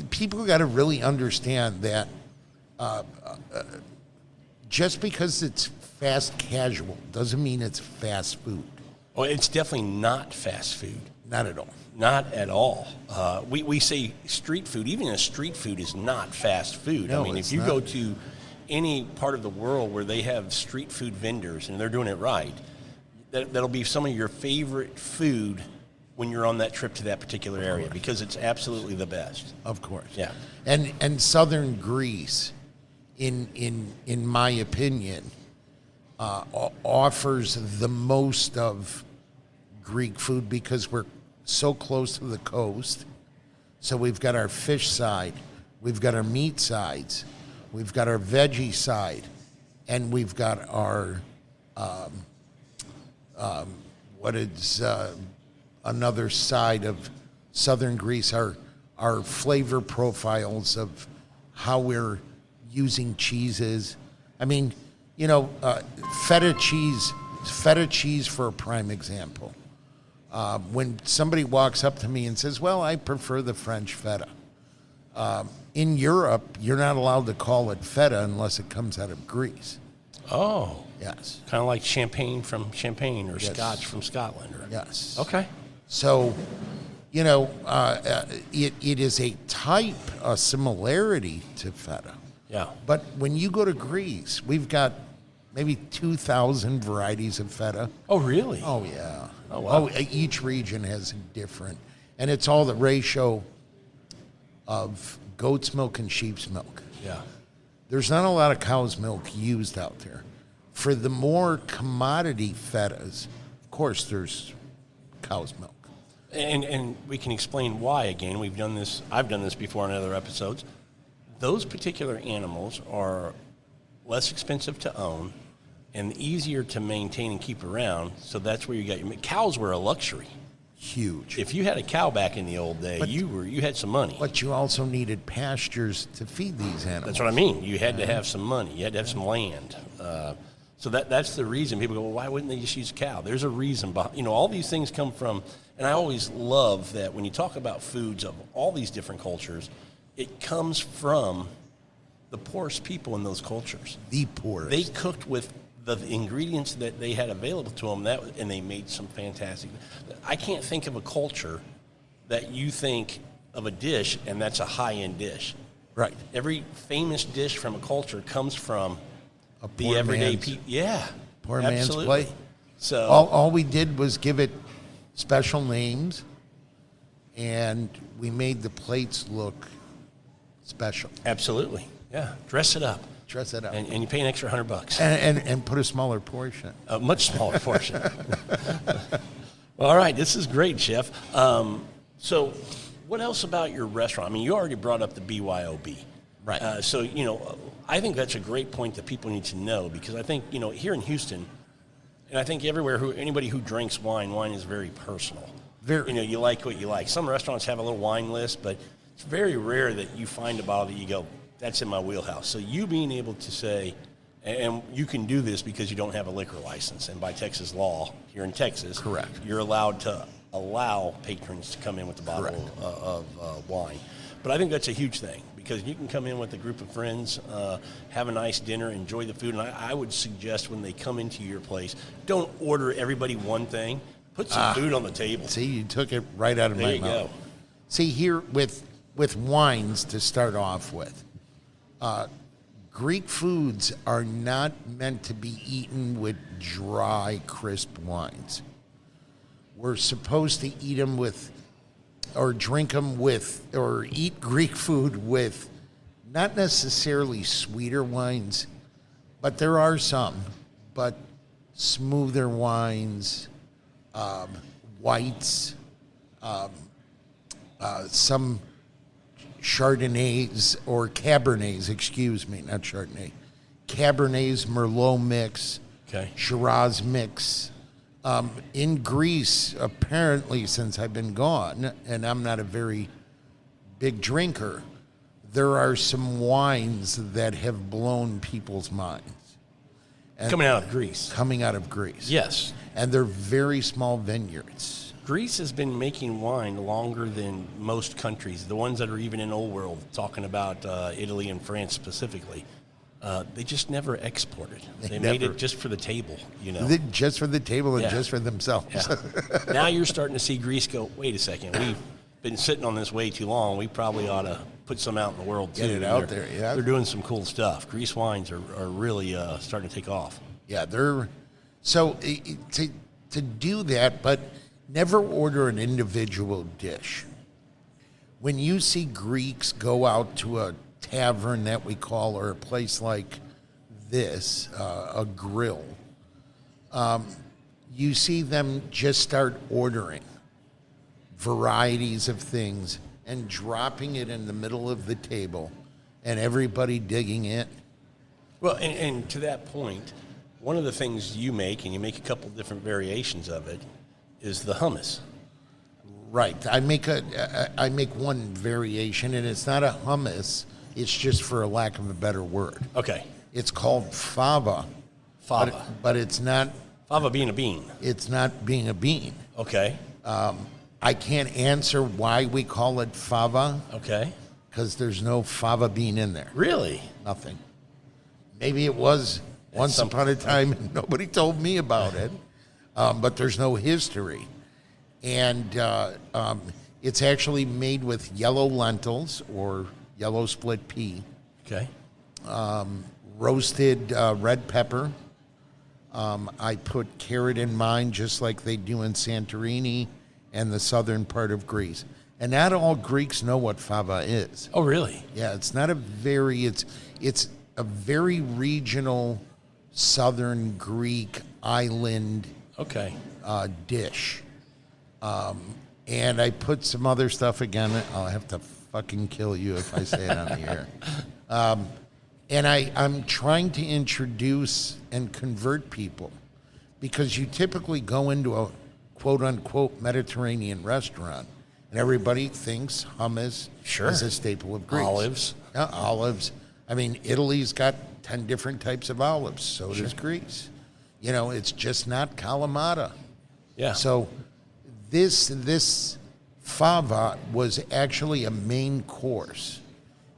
Speaker 2: people got to really understand that just because it's fast casual doesn't mean it's fast food.
Speaker 1: Well, it's definitely not fast food.
Speaker 2: Not at all.
Speaker 1: Not at all. We say street food. Even a street food is not fast food.
Speaker 2: No,
Speaker 1: I mean, if you go to any part of the world where they have street food vendors and they're doing it right, that'll be some of your favorite food when you're on that trip to that particular area because it's absolutely the best.
Speaker 2: Of course.
Speaker 1: Yeah.
Speaker 2: And southern Greece, in my opinion, offers the most of Greek food because we're so close to the coast. So we've got our fish side, we've got our meat sides, we've got our veggie side, and we've got our what is another side of southern Greece, our flavor profiles of how we're using cheeses. I mean, you know, feta cheese for a prime example. When somebody walks up to me and says, well, I prefer the French feta. In Europe, you're not allowed to call it feta unless it comes out of Greece.
Speaker 1: Oh.
Speaker 2: Yes.
Speaker 1: Kind of like champagne from Champagne or
Speaker 2: Yes.
Speaker 1: Scotch from Scotland. Or,
Speaker 2: Yes.
Speaker 1: Okay.
Speaker 2: So, you know, it is a type, a similarity to feta.
Speaker 1: Yeah.
Speaker 2: But when you go to Greece, we've got maybe 2,000 varieties of feta.
Speaker 1: Oh, really?
Speaker 2: Oh, yeah.
Speaker 1: Oh, wow.
Speaker 2: Each region has a different. And it's all the ratio of goat's milk and sheep's milk.
Speaker 1: Yeah.
Speaker 2: There's not a lot of cow's milk used out there. For the more commodity fetas, of course, there's cow's milk.
Speaker 1: And we can explain why again. We've done this. I've done this before in other episodes. Those particular animals are less expensive to own and easier to maintain and keep around. So that's where you got your cows were a luxury.
Speaker 2: Huge.
Speaker 1: If you had a cow back in the old day, you had some money.
Speaker 2: But you also needed pastures to feed these animals.
Speaker 1: That's what I mean. You had to have some money. You had to have some land. So that's the reason people go, well, why wouldn't they just use a cow? There's a reason. You know, all these things come from, and I always love that when you talk about foods of all these different cultures, it comes from the poorest people in those cultures.
Speaker 2: The poorest.
Speaker 1: They cooked with the ingredients that they had available to them, and they made some fantastic. I can't think of a culture that you think of a dish, and that's a high-end dish.
Speaker 2: Right.
Speaker 1: Every famous dish from a culture comes from
Speaker 2: A
Speaker 1: the
Speaker 2: poor
Speaker 1: everyday
Speaker 2: man's-
Speaker 1: people. Yeah,
Speaker 2: Poor
Speaker 1: absolutely.
Speaker 2: man's plate.
Speaker 1: So
Speaker 2: All we did was give it special names, and we made the plates look special.
Speaker 1: absolutely, yeah. Dress it up,
Speaker 2: Dress it up.
Speaker 1: and you pay an extra $100.
Speaker 2: And put a smaller portion.
Speaker 1: A much smaller portion. Well, all right, this is great, Chef. So, what else about your restaurant? I mean, you already brought up the BYOB.
Speaker 2: Right.
Speaker 1: So, you know, I think that's a great point that people need to know because I think, you know, here in Houston, and I think everywhere, anybody who drinks wine is very personal.
Speaker 2: Very.
Speaker 1: You know, you like what you like. Some restaurants have a little wine list, but it's very rare that you find a bottle that you go, that's in my wheelhouse. So you being able to say, and you can do this because you don't have a liquor license, and by Texas law, here in Texas,
Speaker 2: Correct.
Speaker 1: you're allowed to allow patrons to come in with a bottle of wine. But I think that's a huge thing because you can come in with a group of friends, have a nice dinner, enjoy the food, and I would suggest when they come into your place, don't order everybody one thing. Put some food on the table.
Speaker 2: See, you took it right out of
Speaker 1: There
Speaker 2: my
Speaker 1: you
Speaker 2: mouth.
Speaker 1: go.
Speaker 2: See, here with wines to start off with, Greek foods are not meant to be eaten with dry, crisp wines. We're supposed to eat them with, or drink them with, or eat Greek food with not necessarily sweeter wines, but there are some, but smoother wines, whites, some Chardonnays or Cabernets, excuse me, not Chardonnay. Cabernets, Merlot mix,
Speaker 1: Okay.
Speaker 2: Shiraz mix. In Greece, apparently, since I've been gone, and I'm not a very big drinker, there are some wines that have blown people's minds. And
Speaker 1: Coming out of Greece.
Speaker 2: coming out of Greece.
Speaker 1: Yes.
Speaker 2: And they're very small vineyards.
Speaker 1: Greece has been making wine longer than most countries, the ones that are even in old world, talking about Italy and France specifically. They just never exported. They made
Speaker 2: never.
Speaker 1: it just for the table, you know.
Speaker 2: Just for the table and
Speaker 1: Yeah.
Speaker 2: just for themselves.
Speaker 1: Yeah. Now you're starting to see Greece go, wait a second, we've been sitting on this way too long. We probably ought to put some out in the world, too.
Speaker 2: Get it
Speaker 1: And
Speaker 2: out
Speaker 1: they're-
Speaker 2: there, yeah.
Speaker 1: They're doing some cool stuff. Greece wines are really starting to take off.
Speaker 2: Yeah, they're so to do that, but never order an individual dish. When you see Greeks go out to a tavern that we call, or a place like this, a grill, you see them just start ordering varieties of things and dropping it in the middle of the table and everybody digging it.
Speaker 1: Well, and to that point, one of the things you make, and you make a couple different variations of it, is the hummus.
Speaker 2: Right. I make one variation, and it's not a hummus. It's just, for a lack of a better word.
Speaker 1: Okay.
Speaker 2: It's called fava.
Speaker 1: Fava.
Speaker 2: But it's not.
Speaker 1: Fava being a bean.
Speaker 2: It's not being a bean.
Speaker 1: Okay.
Speaker 2: I can't answer why we call it fava.
Speaker 1: Okay.
Speaker 2: Because there's no fava bean in there.
Speaker 1: Really?
Speaker 2: Nothing. Maybe it was once upon a time and nobody told me about it. But there's no history. And it's actually made with yellow lentils or yellow split pea.
Speaker 1: Okay.
Speaker 2: Roasted red pepper. I put carrot in mine, just like they do in Santorini and the southern part of Greece. And not all Greeks know what fava is.
Speaker 1: Oh, really?
Speaker 2: Yeah, it's not a very, it's a very regional southern Greek island
Speaker 1: Okay.
Speaker 2: dish. And I put some other stuff again. I'll have to fucking kill you if I say it on the air. And I'm trying to introduce and convert people, because you typically go into a quote-unquote Mediterranean restaurant and everybody thinks hummus is a staple of Greece.
Speaker 1: Olives.
Speaker 2: Yeah, olives. I mean, Italy's got 10 different types of olives. So does Greece. You know, it's just not Kalamata.
Speaker 1: Yeah.
Speaker 2: So this fava was actually a main course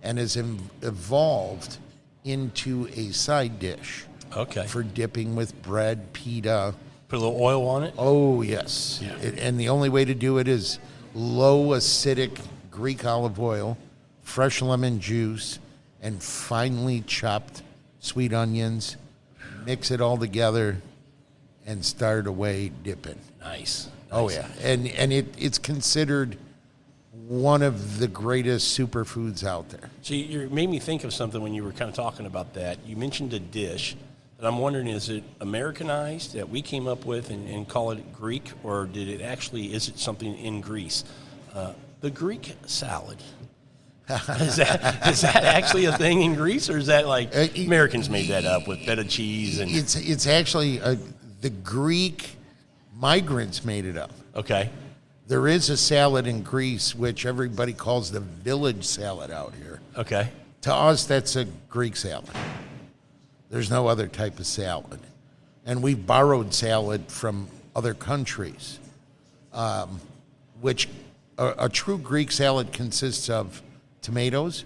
Speaker 2: and has evolved into a side dish.
Speaker 1: Okay.
Speaker 2: For dipping with bread, pita.
Speaker 1: Put a little oil on it?
Speaker 2: Oh, yes.
Speaker 1: Yeah.
Speaker 2: And the only way to do it is low acidic Greek olive oil, fresh lemon juice, and finely chopped sweet onions. Mix it all together and start away dipping.
Speaker 1: Nice.
Speaker 2: Oh, yeah. And it's considered one of the greatest superfoods out there.
Speaker 1: See, you made me think of something when you were kind of talking about that. You mentioned a dish, and I'm wondering, is it Americanized that we came up with and call it Greek, or is it something in Greece? The Greek salad. Is that actually a thing in Greece, or is that like Americans made that up with feta cheese? And
Speaker 2: It's actually the Greek migrants made it up.
Speaker 1: Okay.
Speaker 2: There is a salad in Greece which everybody calls the village salad out here.
Speaker 1: Okay.
Speaker 2: To us, that's a Greek salad. There's no other type of salad. And we've borrowed salad from other countries, which a true Greek salad consists of tomatoes,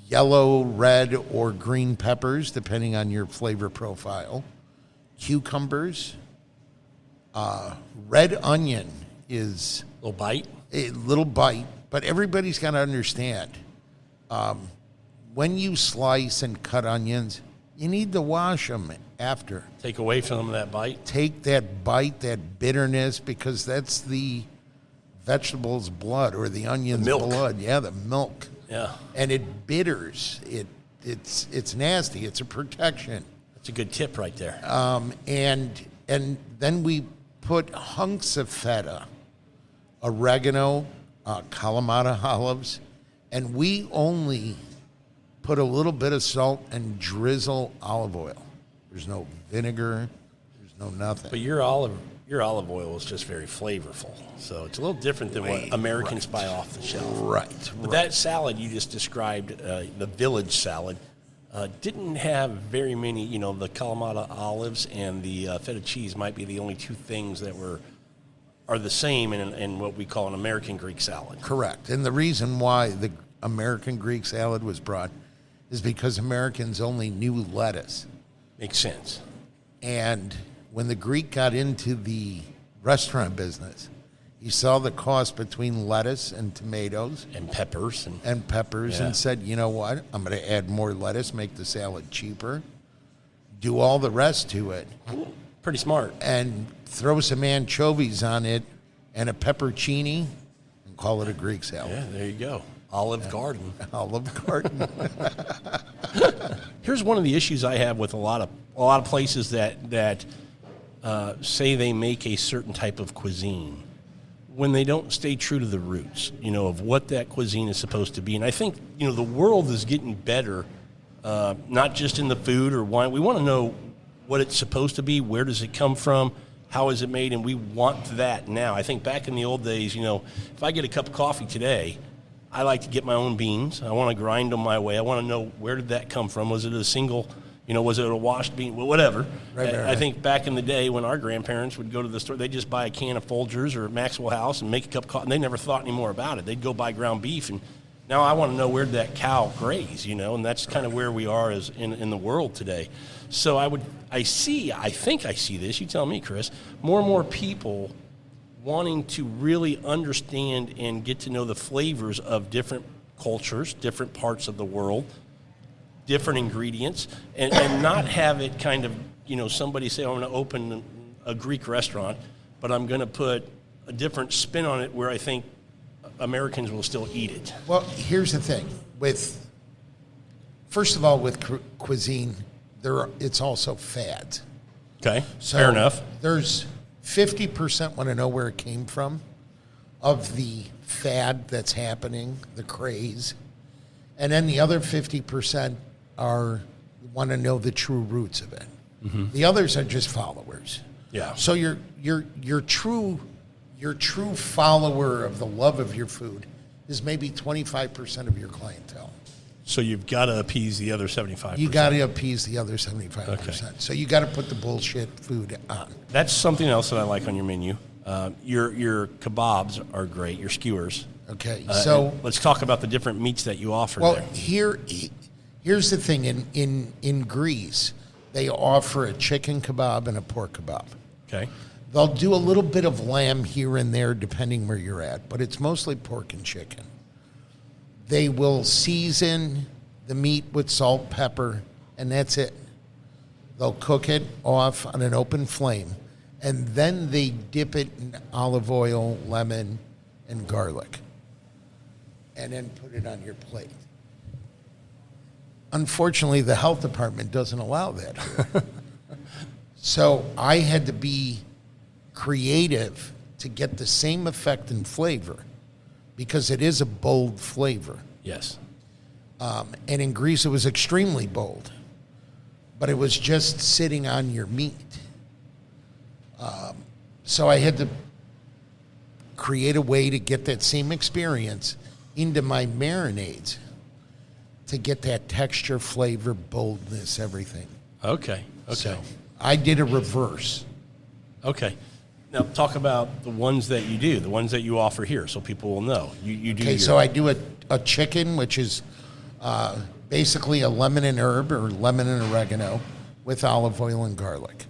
Speaker 2: yellow, red, or green peppers, depending on your flavor profile, cucumbers, red onion is
Speaker 1: Little bite?
Speaker 2: a little bite, but everybody's got to understand, when you slice and cut onions, you need to wash them after.
Speaker 1: Take away from that bite?
Speaker 2: Take that bite, that bitterness, because that's the vegetable's blood, or the onion's
Speaker 1: milk.
Speaker 2: blood. Yeah, the milk.
Speaker 1: Yeah.
Speaker 2: And it bitters. It's nasty. It's a protection.
Speaker 1: That's a good tip right there.
Speaker 2: And then we put hunks of feta, oregano, Kalamata olives, and we only put a little bit of salt and drizzle olive oil. There's no vinegar. There's no nothing.
Speaker 1: But your olive oil is just very flavorful, so it's a little different than what Americans buy off the shelf.
Speaker 2: Right.
Speaker 1: But that salad you just described, the village salad, didn't have very many. You know, the Kalamata olives and the feta cheese might be the only two things that are the same in what we call an American Greek salad.
Speaker 2: Correct. And the reason why the American Greek salad was brought is because Americans only knew lettuce.
Speaker 1: Makes sense.
Speaker 2: And when the Greek got into the restaurant business, he saw the cost between lettuce and tomatoes
Speaker 1: And peppers.
Speaker 2: and peppers
Speaker 1: Yeah.
Speaker 2: and said, you know what? I'm going to add more lettuce, make the salad cheaper, do all the rest to it.
Speaker 1: Pretty smart.
Speaker 2: and throw some anchovies on it and a peppercini and call it a Greek salad.
Speaker 1: Yeah, there you go. Olive Garden.
Speaker 2: Olive Garden.
Speaker 1: Here's one of the issues I have with a lot of places that say they make a certain type of cuisine when they don't stay true to the roots, of what that cuisine is supposed to be. And I think, the world is getting better, not just in the food or wine. We want to know what it's supposed to be, where does it come from, how is it made, and we want that now. I think back in the old days, if I get a cup of coffee today, I like to get my own beans. I want to grind them my way. I want to know, where did that come from? Was it a single, was it a washed bean? Well, whatever.
Speaker 2: Right.
Speaker 1: I think back in the day when our grandparents would go to the store, they'd just buy a can of Folgers or Maxwell House and make a cup of coffee, and they never thought any more about it. They'd go buy ground beef, and now I want to know, where did that cow graze, and that's kind of where we are as in the world today. So I think I see this, you tell me, Chris, more and more people wanting to really understand and get to know the flavors of different cultures, different parts of the world, different ingredients, and not have it kind of, somebody say, I'm going to open a Greek restaurant, but I'm going to put a different spin on it where I think Americans will still eat it.
Speaker 2: Well, here's the thing. First of all, with cuisine, it's also fads.
Speaker 1: Okay,
Speaker 2: So
Speaker 1: fair enough.
Speaker 2: There's 50% want to know where it came from of the fad that's happening, the craze. And then the other 50% want to know the true roots of it. Mm-hmm. The others are just followers.
Speaker 1: Yeah.
Speaker 2: So your true follower of the love of your food is maybe 25% of your clientele.
Speaker 1: So you've got to appease the other 75%.
Speaker 2: You got to appease the other 75%.
Speaker 1: Okay.
Speaker 2: So you got to put the bullshit food on.
Speaker 1: That's something else that I like on your menu. Your kebabs are great, your skewers.
Speaker 2: Okay, so
Speaker 1: let's talk about the different meats that you offer
Speaker 2: well,
Speaker 1: there.
Speaker 2: here's the thing. In Greece, they offer a chicken kebab and a pork kebab.
Speaker 1: Okay.
Speaker 2: They'll do a little bit of lamb here and there, depending where you're at, but it's mostly pork and chicken. They will season the meat with salt, pepper, and that's it. They'll cook it off on an open flame, and then they dip it in olive oil, lemon, and garlic, and then put it on your plate. Unfortunately, the health department doesn't allow that here. So I had to be creative to get the same effect and flavor, because it is a bold flavor.
Speaker 1: Yes.
Speaker 2: And in Greece, it was extremely bold, but it was just sitting on your meat. So I had to create a way to get that same experience into my marinades to get that texture, flavor, boldness, everything.
Speaker 1: Okay.
Speaker 2: So I did a reverse.
Speaker 1: Okay. Now talk about the ones that you do, the ones that you offer here, so people will know. You do.
Speaker 2: Okay, so I do a chicken, which is basically a lemon and herb or lemon and oregano with olive oil and garlic.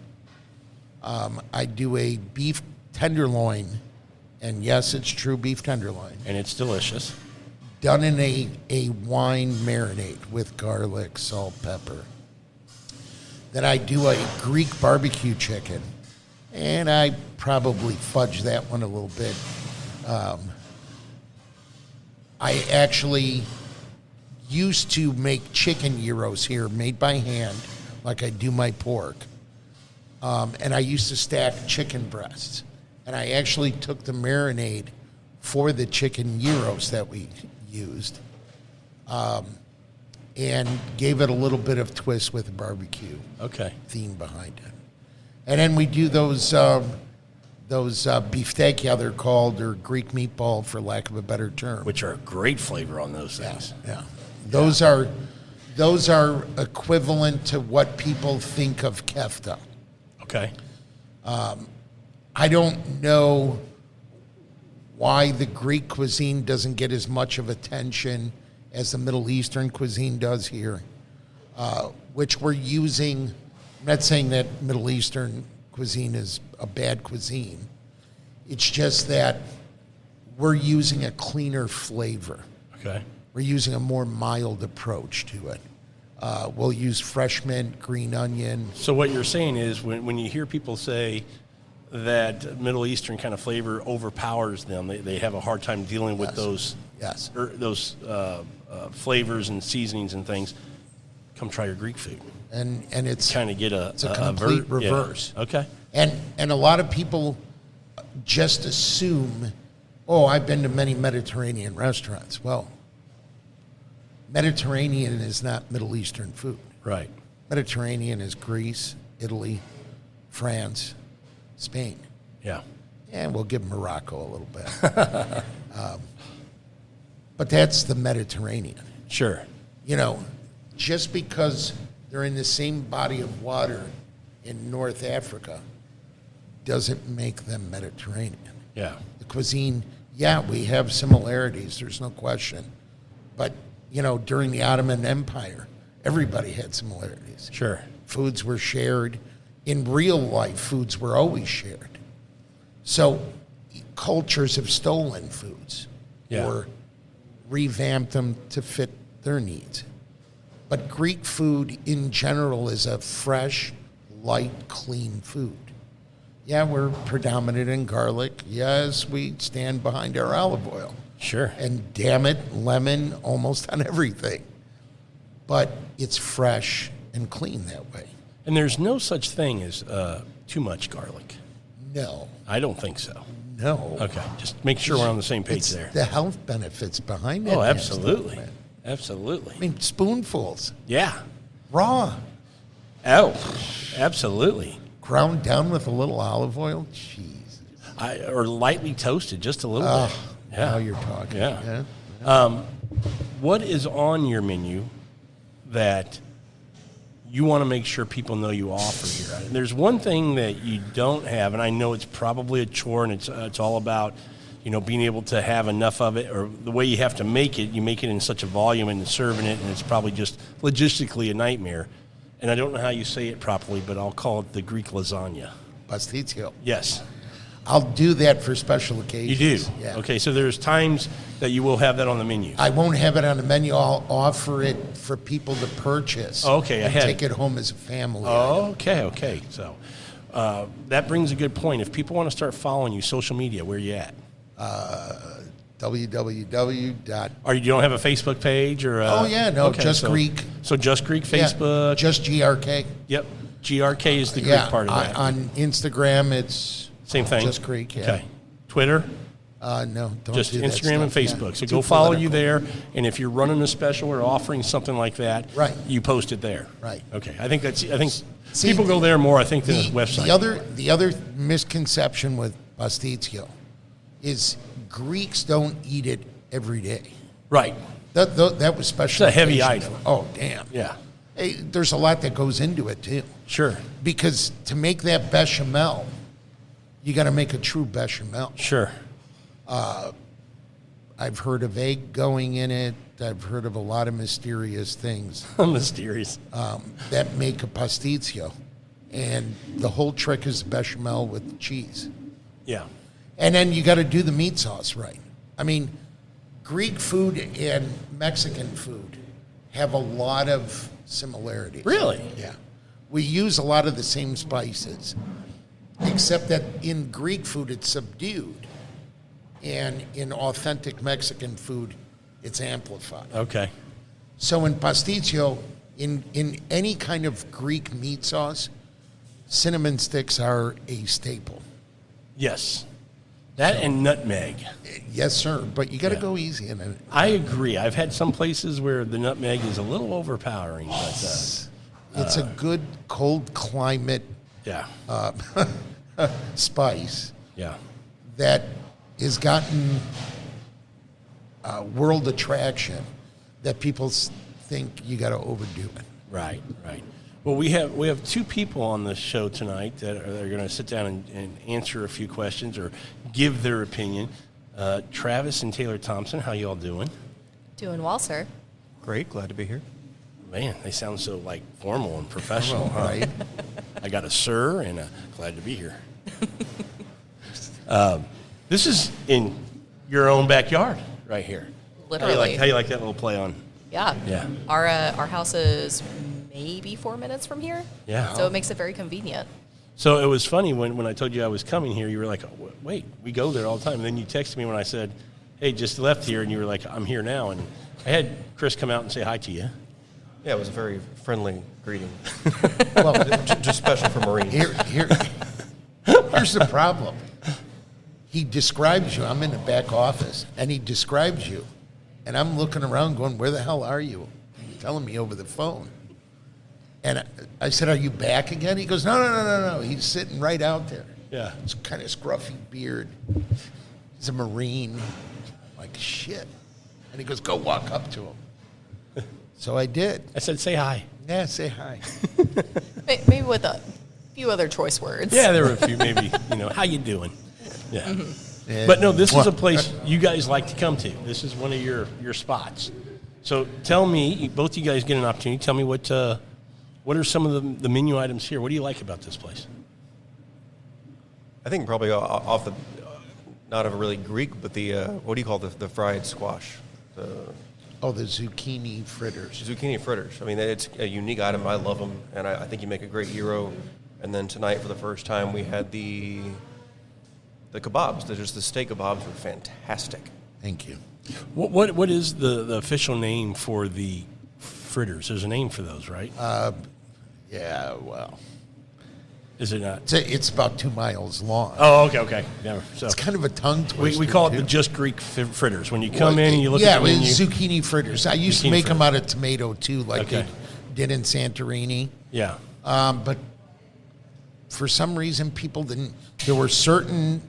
Speaker 2: I do a beef tenderloin, and yes, it's true beef tenderloin,
Speaker 1: and it's delicious.
Speaker 2: done in a wine marinade with garlic, salt, pepper. Then I do a Greek barbecue chicken, and I probably fudge that one a little bit. I actually used to make chicken gyros here, made by hand, like I do my pork. And I used to stack chicken breasts. And I actually took the marinade for the chicken gyros that we used and gave it a little bit of twist with a barbecue theme behind it. And then we do those beefsteak, they're called, or Greek meatball, for lack of a better term.
Speaker 1: Which are great flavor on those things.
Speaker 2: Yeah. Those are equivalent to what people think of kefta.
Speaker 1: Okay.
Speaker 2: I don't know why the Greek cuisine doesn't get as much of attention as the Middle Eastern cuisine does here, which we're using. I'm not saying that Middle Eastern cuisine is a bad cuisine. It's just that we're using a cleaner flavor.
Speaker 1: Okay.
Speaker 2: We're using a more mild approach to it. We'll use fresh mint, green onion.
Speaker 1: So what you're saying is when you hear people say that Middle Eastern kind of flavor overpowers them, they have a hard time dealing with those flavors and seasonings and things. Come try your Greek food.
Speaker 2: And it's
Speaker 1: kind of get
Speaker 2: it's a complete reverse.
Speaker 1: Yeah. Okay.
Speaker 2: And a lot of people just assume, oh, I've been to many Mediterranean restaurants. Well, Mediterranean is not Middle Eastern food.
Speaker 1: Right.
Speaker 2: Mediterranean is Greece, Italy, France, Spain.
Speaker 1: Yeah.
Speaker 2: And we'll give Morocco a little bit. But that's the Mediterranean.
Speaker 1: Sure.
Speaker 2: You know, just because they're in the same body of water in North Africa doesn't make them Mediterranean.
Speaker 1: Yeah.
Speaker 2: The cuisine, yeah, we have similarities, there's no question. But, you know, during the Ottoman Empire, everybody had similarities.
Speaker 1: Sure.
Speaker 2: Foods were shared. In real life, foods were always shared. So cultures have stolen foods or revamped them to fit their needs. But Greek food in general is a fresh, light, clean food. Yeah, we're predominant in garlic. Yes, we stand behind our olive oil.
Speaker 1: Sure.
Speaker 2: And damn it, lemon almost on everything. But it's fresh and clean that way.
Speaker 1: And there's no such thing as too much garlic.
Speaker 2: No.
Speaker 1: I don't think so.
Speaker 2: No.
Speaker 1: Okay. Just make sure we're on the same page there.
Speaker 2: The health benefits behind it.
Speaker 1: Oh, absolutely. Absolutely.
Speaker 2: I mean, spoonfuls.
Speaker 1: Yeah.
Speaker 2: Raw.
Speaker 1: Oh, absolutely.
Speaker 2: Ground down with a little olive oil. Jeez.
Speaker 1: Or lightly toasted, just a little bit. Yeah.
Speaker 2: Now you're talking.
Speaker 1: Yeah. What is on your menu that you want to make sure people know you offer here? There's one thing that you don't have, and I know it's probably a chore, and it's all about, you know, being able to have enough of it, or the way you have to make it. You make it in such a volume and serving it, and it's probably just logistically a nightmare. And I don't know how you say it properly, but I'll call it the Greek lasagna.
Speaker 2: Pastizio.
Speaker 1: Yes.
Speaker 2: I'll do that for special occasions.
Speaker 1: You do?
Speaker 2: Yeah.
Speaker 1: Okay, so there's times that you will have that on the menu.
Speaker 2: I won't have it on the menu. I'll offer it for people to purchase.
Speaker 1: Okay,
Speaker 2: and take it home as a family.
Speaker 1: Okay. So that brings a good point. If people want to start following you, social media, where are you at?
Speaker 2: www.
Speaker 1: Or you don't have a Facebook page? Or
Speaker 2: Just Greek.
Speaker 1: So Just Greek, Facebook?
Speaker 2: Yeah, Just GRK.
Speaker 1: Yep. GRK is the Greek part of that.
Speaker 2: On Instagram, it's
Speaker 1: same thing.
Speaker 2: Just Greek, yeah.
Speaker 1: Okay. Twitter?
Speaker 2: No, don't
Speaker 1: just
Speaker 2: do that
Speaker 1: Instagram and
Speaker 2: stuff.
Speaker 1: Facebook.
Speaker 2: Yeah.
Speaker 1: So
Speaker 2: Too
Speaker 1: go follow you
Speaker 2: political.
Speaker 1: there, and if you're running a special or offering something like that, you post it there.
Speaker 2: Right.
Speaker 1: Okay. I think people go there more, I think, than the website.
Speaker 2: The other misconception with pastizio is Greeks don't eat it every day.
Speaker 1: Right.
Speaker 2: That was special.
Speaker 1: It's a heavy
Speaker 2: occasions.
Speaker 1: item.
Speaker 2: Oh, damn.
Speaker 1: Yeah.
Speaker 2: Hey, there's a lot that goes into it, too.
Speaker 1: Sure.
Speaker 2: Because to make that bechamel, you got to make a true bechamel.
Speaker 1: Sure.
Speaker 2: I've heard of egg going in it. I've heard of a lot of mysterious things.
Speaker 1: Mysterious.
Speaker 2: That make a pastizio. And the whole trick is bechamel with cheese.
Speaker 1: Yeah.
Speaker 2: And then you got to do the meat sauce right. I mean, Greek food and Mexican food have a lot of similarities.
Speaker 1: Really?
Speaker 2: Yeah. We use a lot of the same spices, except that in Greek food it's subdued, and in authentic Mexican food it's amplified.
Speaker 1: Okay.
Speaker 2: So in pastizio, in any kind of Greek meat sauce, cinnamon sticks are a staple.
Speaker 1: Yes. That and nutmeg.
Speaker 2: Yes, sir, but you got to go easy in it.
Speaker 1: I agree. I've had some places where the nutmeg is a little overpowering, but
Speaker 2: it's a good cold climate spice that has gotten world attraction that people think you got to overdo it.
Speaker 1: Right. Well, we have two people on the show tonight that are going to sit down and answer a few questions or give their opinion. Travis and Taylor Thompson, how you all doing?
Speaker 3: Doing well, sir.
Speaker 4: Great, glad to be here.
Speaker 1: Man, they sound so like formal and professional, huh?
Speaker 2: Right?
Speaker 1: I got a sir and a glad to be here. This is in your own backyard right here.
Speaker 3: Literally.
Speaker 1: How you like that little play on
Speaker 3: Yeah.
Speaker 1: Yeah.
Speaker 3: Our house is maybe 4 minutes from here.
Speaker 1: Yeah.
Speaker 3: So it makes it very convenient.
Speaker 1: So it was funny when I told you I was coming here, you were like, oh, wait, we go there all the time. And then you texted me when I said, hey, just left here, and you were like, I'm here now. And I had Chris come out and say hi to you.
Speaker 4: Yeah, it was a very friendly greeting.
Speaker 2: Well,
Speaker 4: Just special for Marines.
Speaker 2: here's the problem. He describes you. I'm in the back office, and he describes you. And I'm looking around going, where the hell are you? He's telling me over the phone. And I said, are you back again? He goes, no. He's sitting right out there.
Speaker 1: Yeah.
Speaker 2: It's kind of scruffy beard. He's a Marine. I'm like, shit. And he goes, go walk up to him. So I did.
Speaker 1: I said, say hi.
Speaker 2: Yeah, say hi.
Speaker 3: Maybe with a few other choice words.
Speaker 1: Yeah, there were a few, maybe, how you doing? Yeah.
Speaker 2: Yeah.
Speaker 1: But no, this is a place you guys like to come to. This is one of your spots. So tell me, both you guys get an opportunity. Tell me what are some of the menu items here? What do you like about this place?
Speaker 4: I think probably off the, not of a really Greek, but the, what do you call the fried squash? The
Speaker 2: The zucchini fritters.
Speaker 4: zucchini fritters. I mean, it's a unique item. I love them, and I think you make a great gyro. And then tonight, for the first time, we had the kebabs. Just the steak kebabs were fantastic.
Speaker 2: Thank you.
Speaker 1: What is the official name for the fritters? There's a name for those, right?
Speaker 2: Yeah, well,
Speaker 1: Is it not?
Speaker 2: it's about 2 miles long.
Speaker 1: Oh, okay. Never. So
Speaker 2: It's kind of a tongue twister.
Speaker 1: we call it
Speaker 2: too.
Speaker 1: the Just Greek fritters. When you come in and you look
Speaker 2: yeah,
Speaker 1: at the menu.
Speaker 2: it's zucchini fritters. I used to
Speaker 1: Zucchini
Speaker 2: make them
Speaker 1: fritters.
Speaker 2: out of tomato too, like
Speaker 1: Okay.
Speaker 2: they did in Santorini.
Speaker 1: Yeah.
Speaker 2: But for some reason, people didn't. There were certain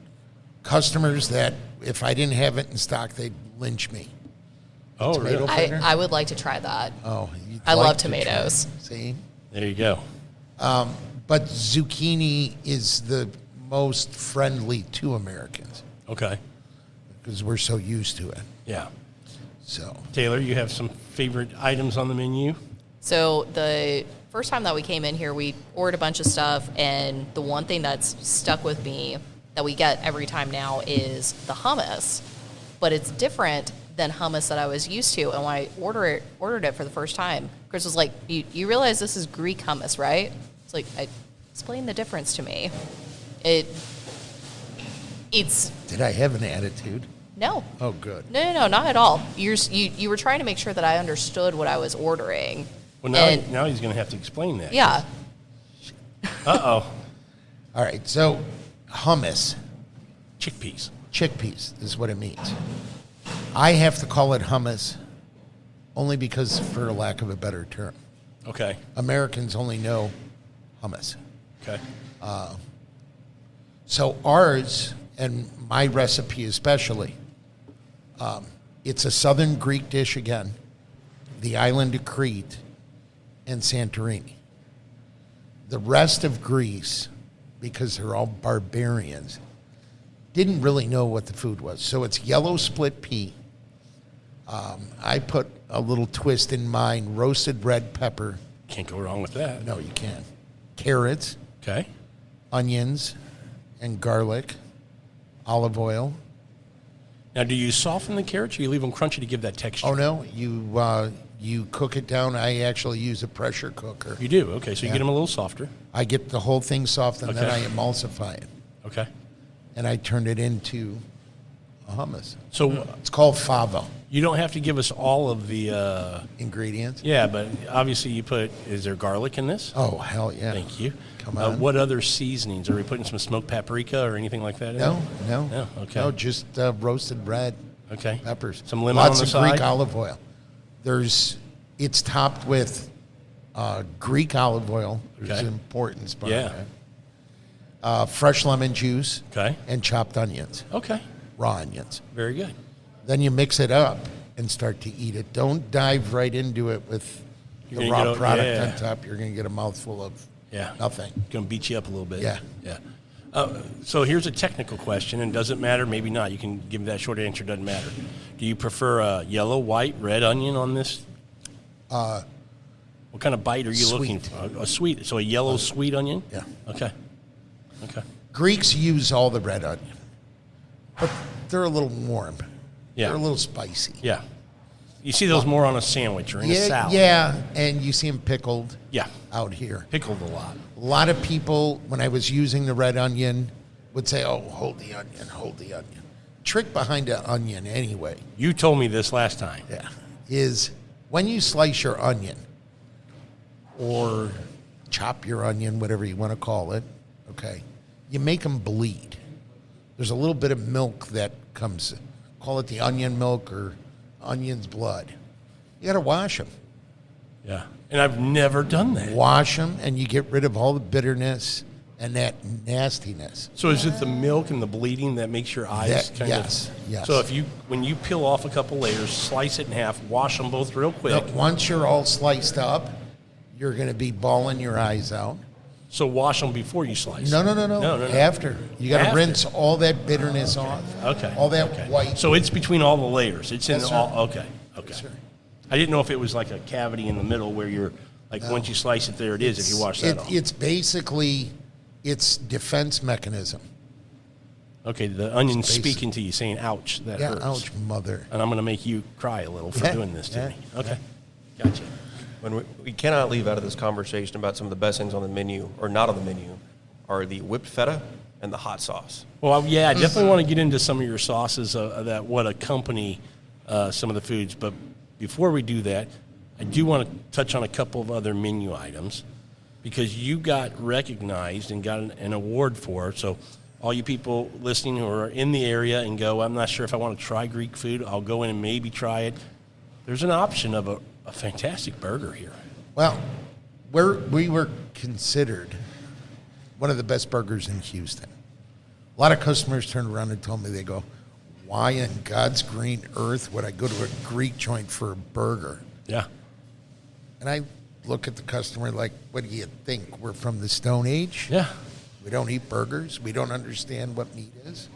Speaker 2: customers that if I didn't have it in stock, they'd lynch me.
Speaker 1: Oh,
Speaker 2: Tomato
Speaker 1: really?
Speaker 2: fritter?
Speaker 3: I would like to try that.
Speaker 2: Oh, you'd
Speaker 3: I
Speaker 2: like
Speaker 3: love
Speaker 2: to try.
Speaker 3: tomatoes.
Speaker 2: See,
Speaker 1: There you go.
Speaker 2: but zucchini is the most friendly to Americans
Speaker 1: Okay.
Speaker 2: because we're so used to it.
Speaker 1: Yeah.
Speaker 2: So
Speaker 1: Taylor, you have some favorite items on the menu?
Speaker 3: So the first time that we came in here, we ordered a bunch of stuff, and the one thing that's stuck with me that we get every time now is the hummus. But it's different than hummus that I was used to. And when I ordered it for the first time, Chris was like, you realize this is Greek hummus, right? It's like, explain the difference to me. It's
Speaker 2: did I have an attitude?
Speaker 3: no.
Speaker 2: Oh, good.
Speaker 3: No, not at all. You were trying to make sure that I understood what I was ordering.
Speaker 1: Well, now he's going to have to explain that.
Speaker 3: Yeah.
Speaker 1: Uh-oh.
Speaker 2: All right, so hummus,
Speaker 1: Chickpeas.
Speaker 2: chickpeas is what it means. I have to call it hummus only because, for lack of a better term,
Speaker 1: Okay.
Speaker 2: Americans only know hummus.
Speaker 1: Okay.
Speaker 2: So ours, and my recipe especially, it's a southern Greek dish again, the island of Crete and Santorini. The rest of Greece, because they're all barbarians, didn't really know what the food was. So it's yellow split pea. I put a little twist in mine, roasted red pepper.
Speaker 1: Can't go wrong with that.
Speaker 2: No, you can't. Carrots,
Speaker 1: Okay.
Speaker 2: onions, and garlic, olive oil.
Speaker 1: Now, do you soften the carrots or you leave them crunchy to give that texture?
Speaker 2: Oh, no, you cook it down. I actually use a pressure cooker.
Speaker 1: You do? Okay, so you
Speaker 2: Yeah.
Speaker 1: get them a little softer.
Speaker 2: I get the whole thing soft, and then
Speaker 1: Okay.
Speaker 2: I emulsify it.
Speaker 1: Okay.
Speaker 2: And I turn it into a hummus.
Speaker 1: So
Speaker 2: It's called fava.
Speaker 1: you don't have to give us all of the,
Speaker 2: Ingredients?
Speaker 1: yeah, but obviously you put, is there garlic in this?
Speaker 2: Oh, hell yeah.
Speaker 1: Thank you.
Speaker 2: Come on.
Speaker 1: What other seasonings? Are we putting some smoked paprika or anything like that in?
Speaker 2: No, no.
Speaker 1: No, okay.
Speaker 2: No, just roasted red
Speaker 1: Okay.
Speaker 2: peppers.
Speaker 1: Some lemon
Speaker 2: Lots
Speaker 1: on the
Speaker 2: of
Speaker 1: side?
Speaker 2: Greek olive oil. It's topped with Greek olive oil. There's
Speaker 1: Okay.
Speaker 2: an important part
Speaker 1: Yeah.
Speaker 2: of that. Fresh lemon juice.
Speaker 1: Okay.
Speaker 2: And chopped onions,
Speaker 1: Okay.
Speaker 2: raw onions.
Speaker 1: Very good.
Speaker 2: Then you mix it up and start to eat it. Don't dive right into it with
Speaker 1: You're
Speaker 2: the
Speaker 1: gonna
Speaker 2: raw
Speaker 1: get
Speaker 2: product
Speaker 1: yeah.
Speaker 2: on top. You're going to get a mouthful of
Speaker 1: Yeah.
Speaker 2: nothing.
Speaker 1: Going to beat you up a little bit.
Speaker 2: Yeah.
Speaker 1: Yeah. So here's a technical question, and doesn't matter, maybe not. You can give me that short answer, doesn't matter. Do you prefer a yellow, white, red onion on this? What kind of bite are you looking
Speaker 2: Sweet.
Speaker 1: for? A sweet, so a yellow sweet onion?
Speaker 2: Yeah.
Speaker 1: Okay. Okay.
Speaker 2: Greeks use all the red onion, but they're a little warm.
Speaker 1: Yeah.
Speaker 2: They're a little spicy.
Speaker 1: Yeah. You see those more on a sandwich or in a salad.
Speaker 2: Yeah, and you see them pickled
Speaker 1: Yeah.
Speaker 2: out here.
Speaker 1: Pickled a lot.
Speaker 2: A lot of people, when I was using the red onion, would say, oh, hold the onion, hold the onion. Trick behind an onion anyway,
Speaker 1: You told me this last time.
Speaker 2: is when you slice your onion or chop your onion, whatever you want to call it, okay, you make them bleed. There's a little bit of milk that comes, call it the onion milk or onion's blood. You got to wash them.
Speaker 1: Yeah. And I've never done that.
Speaker 2: Wash them, and you get rid of all the bitterness and that nastiness.
Speaker 1: So is it the milk and the bleeding that makes your eyes
Speaker 2: That-
Speaker 1: kind
Speaker 2: yes,
Speaker 1: of?
Speaker 2: yes.
Speaker 1: So when you peel off a couple layers, slice it in half, wash them both real quick.
Speaker 2: Look, once you're all sliced up, you're going to be bawling your eyes out.
Speaker 1: So wash them before you slice.
Speaker 2: No.
Speaker 1: No.
Speaker 2: After. You got to
Speaker 1: After.
Speaker 2: rinse all that bitterness off.
Speaker 1: Okay.
Speaker 2: All that
Speaker 1: okay.
Speaker 2: white.
Speaker 1: So it's between all the layers. It's in
Speaker 2: Yes, sir.
Speaker 1: all. Okay. Okay.
Speaker 2: Yes, sir.
Speaker 1: I didn't know if it was like a cavity in the middle where you're like once you slice it, there it is. If you wash that off.
Speaker 2: It's basically its defense mechanism.
Speaker 1: Okay. The onion's
Speaker 2: It's basic.
Speaker 1: speaking to you, saying, "Ouch, that
Speaker 2: Yeah,
Speaker 1: hurts."
Speaker 2: ouch, mother.
Speaker 1: And I'm going to make you cry a little for
Speaker 2: Yeah,
Speaker 1: doing this to
Speaker 2: yeah,
Speaker 1: me. Okay. Gotcha.
Speaker 4: When we cannot leave out of this conversation about some of the best things on the menu, or not on the menu, are the whipped feta and the hot sauce.
Speaker 1: Well, yeah, I definitely want to get into some of your sauces that what accompany some of the foods. But before we do that, I do want to touch on a couple of other menu items because you got recognized and got an award for it. So all you people listening who are in the area and go, I'm not sure if I want to try Greek food, I'll go in and maybe try it. There's an option of a fantastic burger here.
Speaker 2: Well, we were considered one of the best burgers in Houston. A lot of customers turned around and told me, they go, why in God's green earth would I go to a Greek joint for a burger?
Speaker 1: Yeah.
Speaker 2: And I look at the customer like, what do you think? We're from the Stone Age?
Speaker 1: Yeah.
Speaker 2: We don't eat burgers. We don't understand what meat is.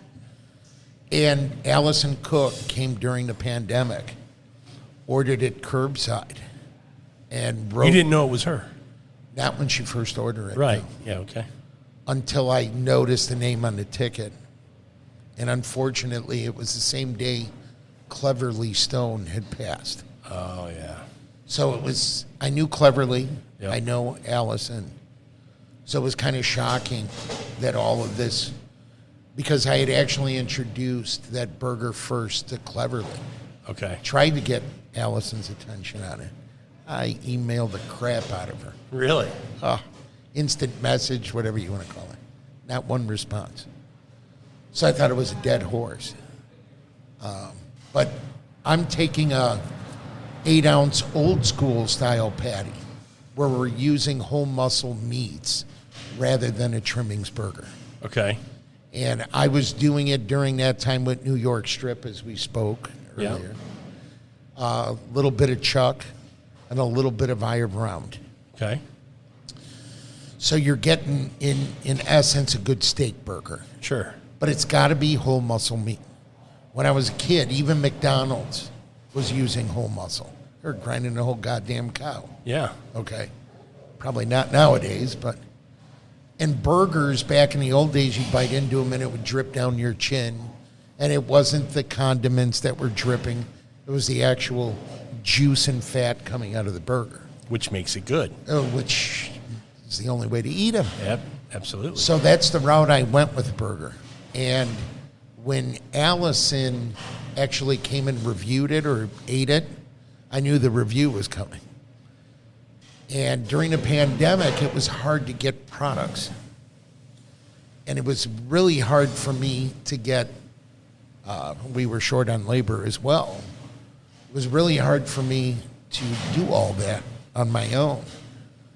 Speaker 2: And Allison Cook came during the pandemic, ordered it curbside, and wrote.
Speaker 1: You didn't know it was her.
Speaker 2: Not when she first ordered it.
Speaker 1: Right.
Speaker 2: no.
Speaker 1: Yeah, okay.
Speaker 2: Until I noticed the name on the ticket. And unfortunately, it was the same day Cleverly Stone had passed.
Speaker 1: Oh, yeah.
Speaker 2: So it was, I knew Cleverly,
Speaker 1: Yep.
Speaker 2: I know Allison. So it was kind of shocking that all of this, because I had actually introduced that burger first to Cleverly.
Speaker 1: Okay.
Speaker 2: Tried to get Allison's attention on it. I emailed the crap out of her.
Speaker 1: Really?
Speaker 2: Instant message, whatever you want to call it. Not one response. So I thought it was a dead horse. But I'm taking a 8-ounce old school style patty where we're using whole muscle meats rather than a trimmings burger.
Speaker 1: Okay.
Speaker 2: And I was doing it during that time with New York Strip, as we spoke
Speaker 1: Yeah.
Speaker 2: earlier. A little bit of chuck and a little bit of Iron Round.
Speaker 1: Okay.
Speaker 2: So you're getting, in essence, a good steak burger.
Speaker 1: Sure.
Speaker 2: But it's got to be whole muscle meat. When I was a kid, even McDonald's was using whole muscle. They're grinding the whole goddamn cow.
Speaker 1: Yeah.
Speaker 2: Okay. Probably not nowadays, but. And burgers, back in the old days, you'd bite into them and it would drip down your chin. And it wasn't the condiments that were dripping, it was the actual juice and fat coming out of the burger,
Speaker 1: Which makes it good.
Speaker 2: which is the only way to eat them.
Speaker 1: Yep. Absolutely.
Speaker 2: So that's the route I went with the burger. And when Allison actually came and reviewed it or ate it, I knew the review was coming. And during the pandemic, it was hard to get products. And it was really hard for me to get, we were short on labor as well. It was really hard for me to do all that on my own.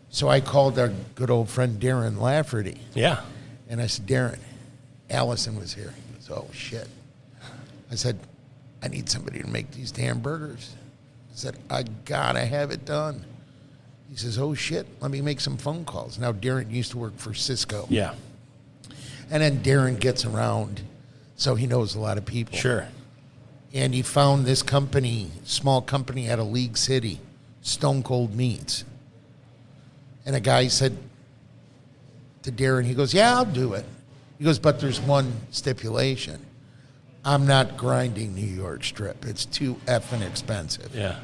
Speaker 2: So I called our good old friend Darren Lafferty.
Speaker 1: Yeah.
Speaker 2: And I said, Darren, Allison was here. He goes, oh, shit. I said, I need somebody to make these damn burgers. I said, I got to have it done. He says, oh, shit, let me make some phone calls. Now, Darren used to work for Cisco.
Speaker 1: Yeah.
Speaker 2: And then Darren gets around, so he knows a lot of people.
Speaker 1: Sure.
Speaker 2: And he found this company, small company out of League City, Stone Cold Meats. And a guy said to Darren, he goes, yeah, I'll do it. He goes, but there's one stipulation. I'm not grinding New York strip. It's too effing expensive.
Speaker 1: Yeah.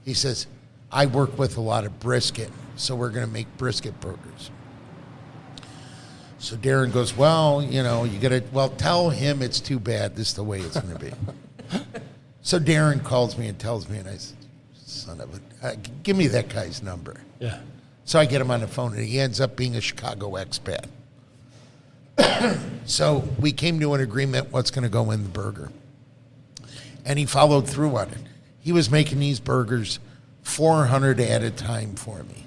Speaker 2: He says, I work with a lot of brisket, so we're going to make brisket burgers. So Darren goes, well, you got to, tell him it's too bad. This is the way it's going to be. So Darren calls me and tells me, and I said, son of a, give me that guy's number.
Speaker 1: Yeah.
Speaker 2: So I get him on the phone, and he ends up being a Chicago expat. So we came to an agreement what's going to go in the burger. And he followed through on it. He was making these burgers 400 at a time for me,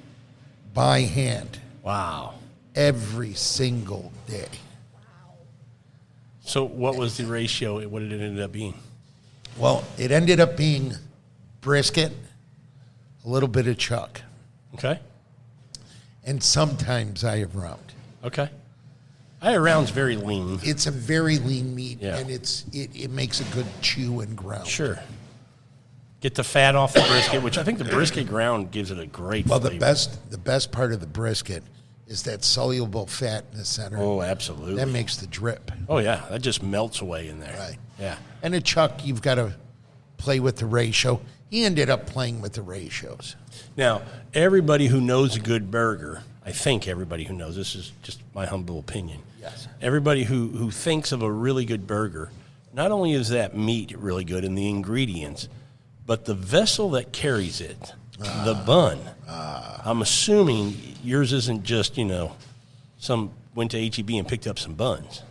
Speaker 2: by hand,
Speaker 1: Wow.
Speaker 2: every single day.
Speaker 1: So what was the ratio? What did it end up being?
Speaker 2: Well, it ended up being brisket, a little bit of chuck,
Speaker 1: Okay.
Speaker 2: and sometimes I have round.
Speaker 1: Okay. I round's very lean.
Speaker 2: It's a very lean meat,
Speaker 1: Yeah.
Speaker 2: and it makes a good chew and ground.
Speaker 1: Sure. Get the fat off the brisket, which I think the brisket ground gives it a great
Speaker 2: Well,
Speaker 1: flavor.
Speaker 2: the best part of the brisket is that soluble fat in the center.
Speaker 1: Oh, absolutely.
Speaker 2: That makes the drip.
Speaker 1: Oh, yeah. That just melts away in there.
Speaker 2: Right.
Speaker 1: Yeah.
Speaker 2: And a chuck, you've got to play with the ratio. He ended up playing with the ratios.
Speaker 1: Now, everybody who knows a good burger, I think everybody who knows, this is just my humble opinion.
Speaker 2: Yes.
Speaker 1: Everybody who thinks of a really good burger, not only is that meat really good and the ingredients, but the vessel that carries it, the bun. I'm assuming yours isn't just, some went to HEB and picked up some buns.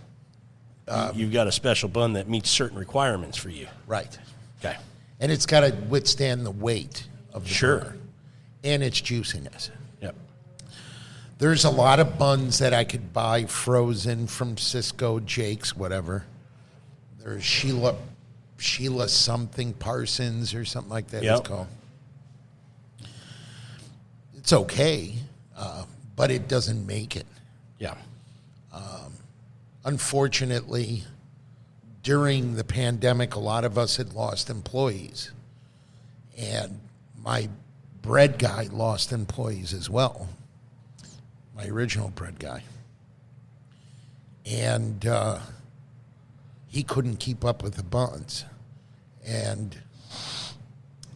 Speaker 1: You've got a special bun that meets certain requirements for you.
Speaker 2: Right.
Speaker 1: Okay.
Speaker 2: And it's got to withstand the weight of the
Speaker 1: Sure.
Speaker 2: burger and its juiciness.
Speaker 1: Yep.
Speaker 2: There's a lot of buns that I could buy frozen from Cisco, Jake's, whatever. There's Sheila something Parsons or something like that
Speaker 1: Yep.
Speaker 2: it's called. It's okay, but it doesn't make it.
Speaker 1: Yeah.
Speaker 2: Unfortunately, during the pandemic, a lot of us had lost employees. And my bread guy lost employees as well, my original bread guy. And he couldn't keep up with the buns. And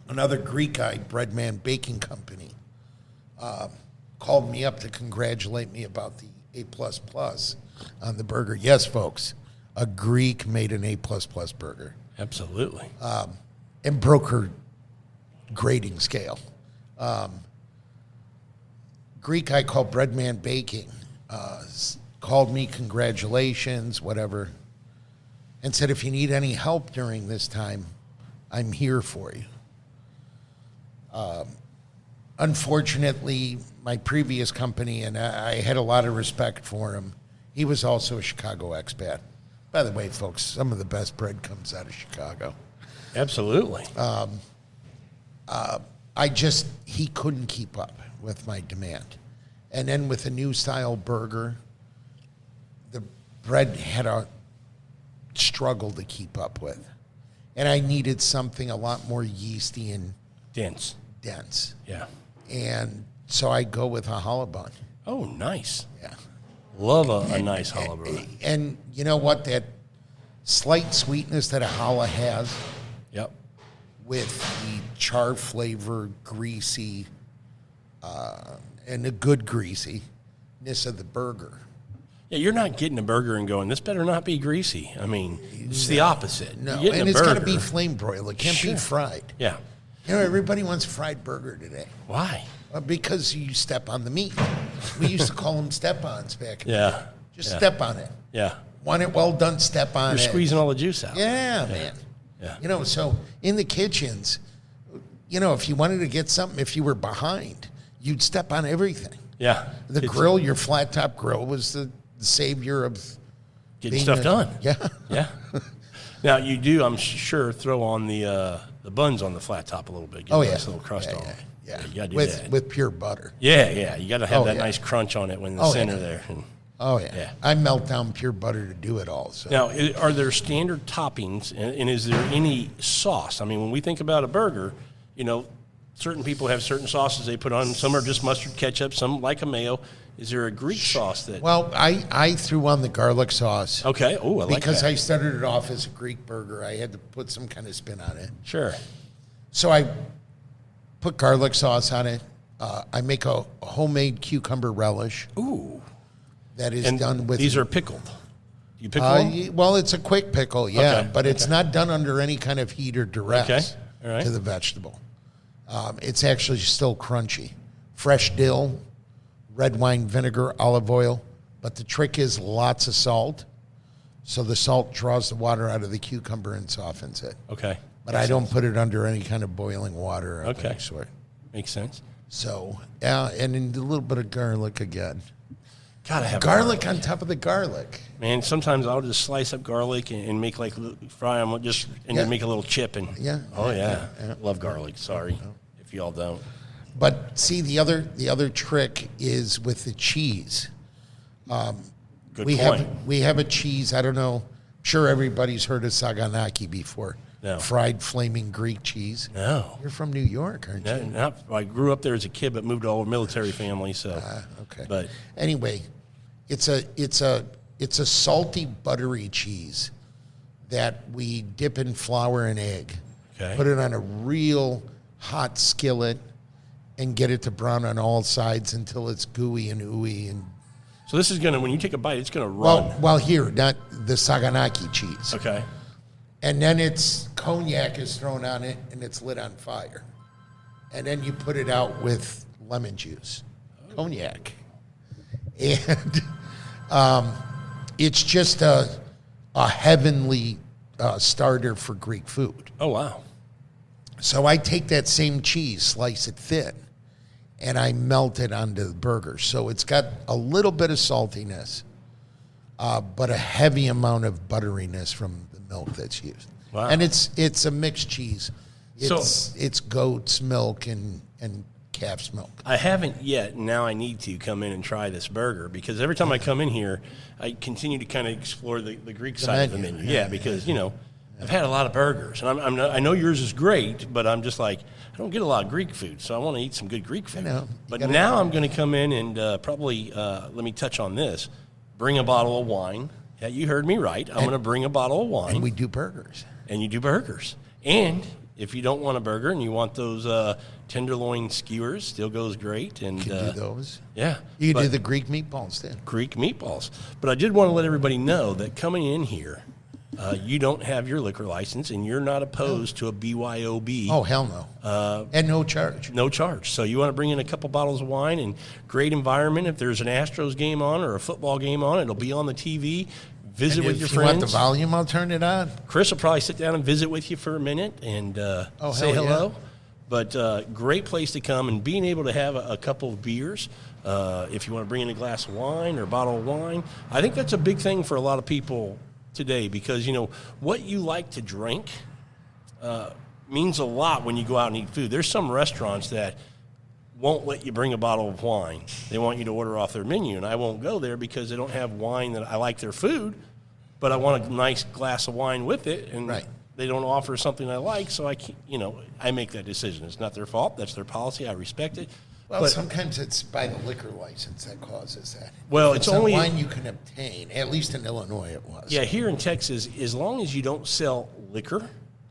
Speaker 2: another Greek guy, Breadman Baking Company, called me up to congratulate me about the A++ on the burger. Yes, folks, a Greek made an A++ burger
Speaker 1: Absolutely.
Speaker 2: and broke her grading scale. Greek guy called Breadman Baking called me, congratulations, whatever, and said, if you need any help during this time, I'm here for you. Unfortunately, my previous company, and I had a lot of respect for him, he was also a Chicago expat. By the way, folks, some of the best bread comes out of Chicago.
Speaker 1: Absolutely.
Speaker 2: He couldn't keep up with my demand. And then with the new style burger, the bread had a struggle to keep up with. And I needed something a lot more yeasty and
Speaker 1: Dense.
Speaker 2: dense.
Speaker 1: Yeah.
Speaker 2: And so I go with a challah bun.
Speaker 1: Oh, nice.
Speaker 2: Yeah.
Speaker 1: Love a nice challah bun.
Speaker 2: And you know what? That slight sweetness that a challah has
Speaker 1: Yep.
Speaker 2: with the char flavor, greasy, and the good greasiness of the burger.
Speaker 1: Yeah, you're not getting a burger and going, this better not be greasy. I mean, it's the opposite.
Speaker 2: No,
Speaker 1: You're getting
Speaker 2: and
Speaker 1: a
Speaker 2: it's got to
Speaker 1: burger.
Speaker 2: be flame broiled. It can't
Speaker 1: Sure.
Speaker 2: be fried.
Speaker 1: Yeah.
Speaker 2: Everybody wants fried burger today.
Speaker 1: Why?
Speaker 2: Because you step on the meat. We used to call them step-ons back in the
Speaker 1: Yeah.
Speaker 2: day. Just
Speaker 1: Yeah.
Speaker 2: step on it.
Speaker 1: Yeah.
Speaker 2: Want it well done, step on
Speaker 1: You're
Speaker 2: it.
Speaker 1: squeezing all the juice out.
Speaker 2: Yeah, man.
Speaker 1: Yeah.
Speaker 2: So in the kitchens, if you wanted to get something, if you were behind, you'd step on everything.
Speaker 1: Yeah.
Speaker 2: The grill, your flat top grill, was the savior of
Speaker 1: Getting
Speaker 2: being
Speaker 1: stuff done.
Speaker 2: Yeah.
Speaker 1: Yeah. Now, you do, I'm sure, throw on the buns on the flat top a little bit. Get
Speaker 2: Oh,
Speaker 1: a
Speaker 2: yeah.
Speaker 1: nice little crust
Speaker 2: Yeah,
Speaker 1: on
Speaker 2: yeah,
Speaker 1: it.
Speaker 2: yeah.
Speaker 1: You got to do
Speaker 2: with,
Speaker 1: that.
Speaker 2: With pure butter.
Speaker 1: Yeah. You got to have
Speaker 2: Oh,
Speaker 1: that
Speaker 2: yeah.
Speaker 1: nice crunch on it when in the
Speaker 2: Oh,
Speaker 1: center
Speaker 2: yeah.
Speaker 1: there. And
Speaker 2: Oh, yeah.
Speaker 1: Yeah.
Speaker 2: I melt down pure butter to do it all. So.
Speaker 1: now, are there standard toppings, and is there any sauce? I mean, when we think about a burger, certain people have certain sauces they put on. Some are just mustard ketchup, some like a mayo. Is there a Greek sauce that?
Speaker 2: Well, I threw on the garlic sauce.
Speaker 1: Okay. Oh, I like
Speaker 2: because
Speaker 1: that.
Speaker 2: I started it off as a Greek burger. I had to put some kind of spin on it.
Speaker 1: Sure.
Speaker 2: So I put garlic sauce on it. I make a homemade cucumber relish.
Speaker 1: Ooh.
Speaker 2: That is
Speaker 1: And
Speaker 2: done with.
Speaker 1: these are pickled. You pickle them?
Speaker 2: Well, it's a quick pickle, yeah,
Speaker 1: Okay,
Speaker 2: but it's not done under any kind of heat or duress
Speaker 1: Okay, all right.
Speaker 2: to the vegetable. It's actually still crunchy. Fresh dill, red wine vinegar, olive oil, but the trick is lots of salt. So the salt draws the water out of the cucumber and softens it.
Speaker 1: Okay.
Speaker 2: But I don't put it under any kind of boiling water of
Speaker 1: Okay.
Speaker 2: any sort.
Speaker 1: Makes sense.
Speaker 2: So, and then a little bit of garlic again.
Speaker 1: Gotta have
Speaker 2: Garlic on top of the garlic.
Speaker 1: Man, sometimes I'll just slice up garlic and make fry them just and
Speaker 2: Yeah.
Speaker 1: then make a little chip and
Speaker 2: Yeah.
Speaker 1: Oh yeah.
Speaker 2: Yeah.
Speaker 1: Love garlic. Sorry if y'all don't.
Speaker 2: But see, the other trick is with the cheese.
Speaker 1: Good
Speaker 2: we
Speaker 1: point.
Speaker 2: have a cheese. I don't know. I'm sure everybody's heard of saganaki before.
Speaker 1: No.
Speaker 2: Fried flaming Greek cheese.
Speaker 1: No.
Speaker 2: You're from New York, aren't you?
Speaker 1: I grew up there as a kid, but moved to all military family. So,
Speaker 2: Okay.
Speaker 1: But
Speaker 2: Anyway, it's a salty, buttery cheese that we dip in flour and egg.
Speaker 1: Okay.
Speaker 2: Put it on a real hot skillet and get it to brown on all sides until it's gooey and ooey. And
Speaker 1: so this is gonna when you take a bite, it's gonna run.
Speaker 2: well, here, not the saganaki cheese.
Speaker 1: Okay.
Speaker 2: And then it's cognac is thrown on it and it's lit on fire. And then you put it out with lemon juice, cognac. And it's just a heavenly starter for Greek food.
Speaker 1: Oh wow.
Speaker 2: So I take that same cheese, slice it thin, and I melt it onto the burger. So it's got a little bit of saltiness, but a heavy amount of butteriness from the milk that's used.
Speaker 1: Wow.
Speaker 2: And it's a mixed cheese.
Speaker 1: So-
Speaker 2: It's goat's milk and calf's milk.
Speaker 1: I haven't yet. Now I need to come in and try this burger because every time I come in here, I continue to kind of explore the Greek side of the
Speaker 2: menu.
Speaker 1: menu. Yeah, because I've had a lot of burgers, and I know yours is great, but I'm just like I don't get a lot of Greek food, so I want to eat some good Greek food.
Speaker 2: know. You
Speaker 1: But
Speaker 2: gotta-
Speaker 1: now I'm going to come in and probably let me touch on this. Bring a bottle of wine. Yeah, you heard me right. I'm going to bring a bottle of wine.
Speaker 2: And we do burgers.
Speaker 1: And you do burgers. And if you don't want a burger and you want those tenderloin skewers, still goes great. And
Speaker 2: You can do those.
Speaker 1: Yeah.
Speaker 2: You can do
Speaker 1: but
Speaker 2: the Greek meatballs then.
Speaker 1: Greek meatballs. But I did want to let everybody know that coming in here, you don't have your liquor license and you're not opposed to a BYOB.
Speaker 2: Oh, hell no. And no charge.
Speaker 1: No charge. So you want to bring in a couple bottles of wine and great environment. If there's an Astros game on or a football game on, it'll be on the TV. Visit
Speaker 2: And
Speaker 1: with
Speaker 2: if
Speaker 1: your
Speaker 2: you
Speaker 1: friends.
Speaker 2: want the volume, I'll turn it on.
Speaker 1: Chris will probably sit down and visit with you for a minute and say
Speaker 2: hell
Speaker 1: hello.
Speaker 2: yeah.
Speaker 1: But great place to come and being able to have a couple of beers. If you want to bring in a glass of wine or a bottle of wine, I think that's a big thing for a lot of people today because, what you like to drink means a lot when you go out and eat food. There's some restaurants that won't let you bring a bottle of wine. They want you to order off their menu, and I won't go there because they don't have wine that I like their food, but I want a nice glass of wine with it, and
Speaker 2: Right.
Speaker 1: they don't offer something I like, so I can't, I make that decision. It's not their fault. That's their policy. I respect it.
Speaker 2: Well,
Speaker 1: But-
Speaker 2: sometimes it's by the liquor license that causes that.
Speaker 1: Well,
Speaker 2: If
Speaker 1: it's
Speaker 2: a
Speaker 1: only-
Speaker 2: wine you can obtain. At least in Illinois, it was.
Speaker 1: Yeah, here in Texas, as long as you don't sell liquor,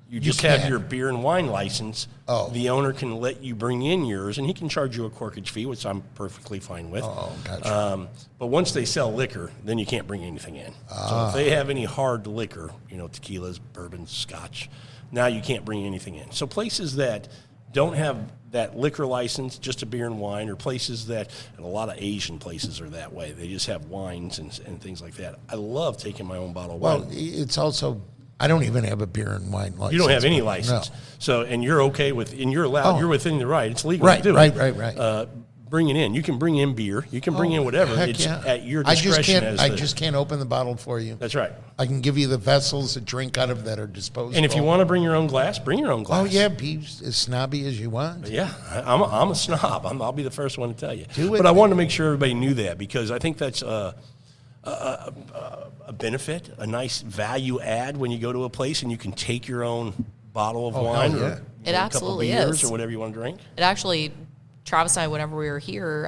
Speaker 1: you just have
Speaker 2: can.
Speaker 1: your beer and wine license.
Speaker 2: Oh.
Speaker 1: The owner can let you bring in yours, and he can charge you a corkage fee, which I'm perfectly fine with.
Speaker 2: Oh, gotcha.
Speaker 1: But once they sell liquor, then you can't bring anything in. So if they have any hard liquor, tequilas, bourbons, scotch, now you can't bring anything in. So places that don't have that liquor license, just a beer and wine, or places that, and a lot of Asian places are that way. They just have wines and things like that. I love taking my own bottle of
Speaker 2: Well,
Speaker 1: wine.
Speaker 2: it's also, I don't even have a beer and wine license.
Speaker 1: You don't have any
Speaker 2: No.
Speaker 1: license. So, and you're okay with, and you're allowed,
Speaker 2: Oh.
Speaker 1: you're within the right. It's legal
Speaker 2: Right,
Speaker 1: to do
Speaker 2: right,
Speaker 1: it.
Speaker 2: right.
Speaker 1: Bring it in. You can bring in beer. You can bring in whatever.
Speaker 2: Heck
Speaker 1: It's
Speaker 2: yeah.
Speaker 1: at your
Speaker 2: I just
Speaker 1: discretion.
Speaker 2: can't. I just can't open the bottle for you.
Speaker 1: That's right.
Speaker 2: I can give you the vessels to drink out of that are disposable.
Speaker 1: And if you want to bring your own glass, bring your own glass.
Speaker 2: oh yeah, be as snobby as you want.
Speaker 1: Yeah, I'm a snob. I'll be the first one to tell you.
Speaker 2: Do it,
Speaker 1: but I
Speaker 2: man.
Speaker 1: wanted to make sure everybody knew that because I think that's a benefit, a nice value add when you go to a place and you can take your own bottle of
Speaker 2: Oh, hell
Speaker 1: wine
Speaker 2: yeah.
Speaker 1: or
Speaker 3: It
Speaker 1: a couple
Speaker 3: absolutely
Speaker 1: beers
Speaker 3: is.
Speaker 1: or whatever you want to drink.
Speaker 3: It actually, Travis and I, whenever we were here,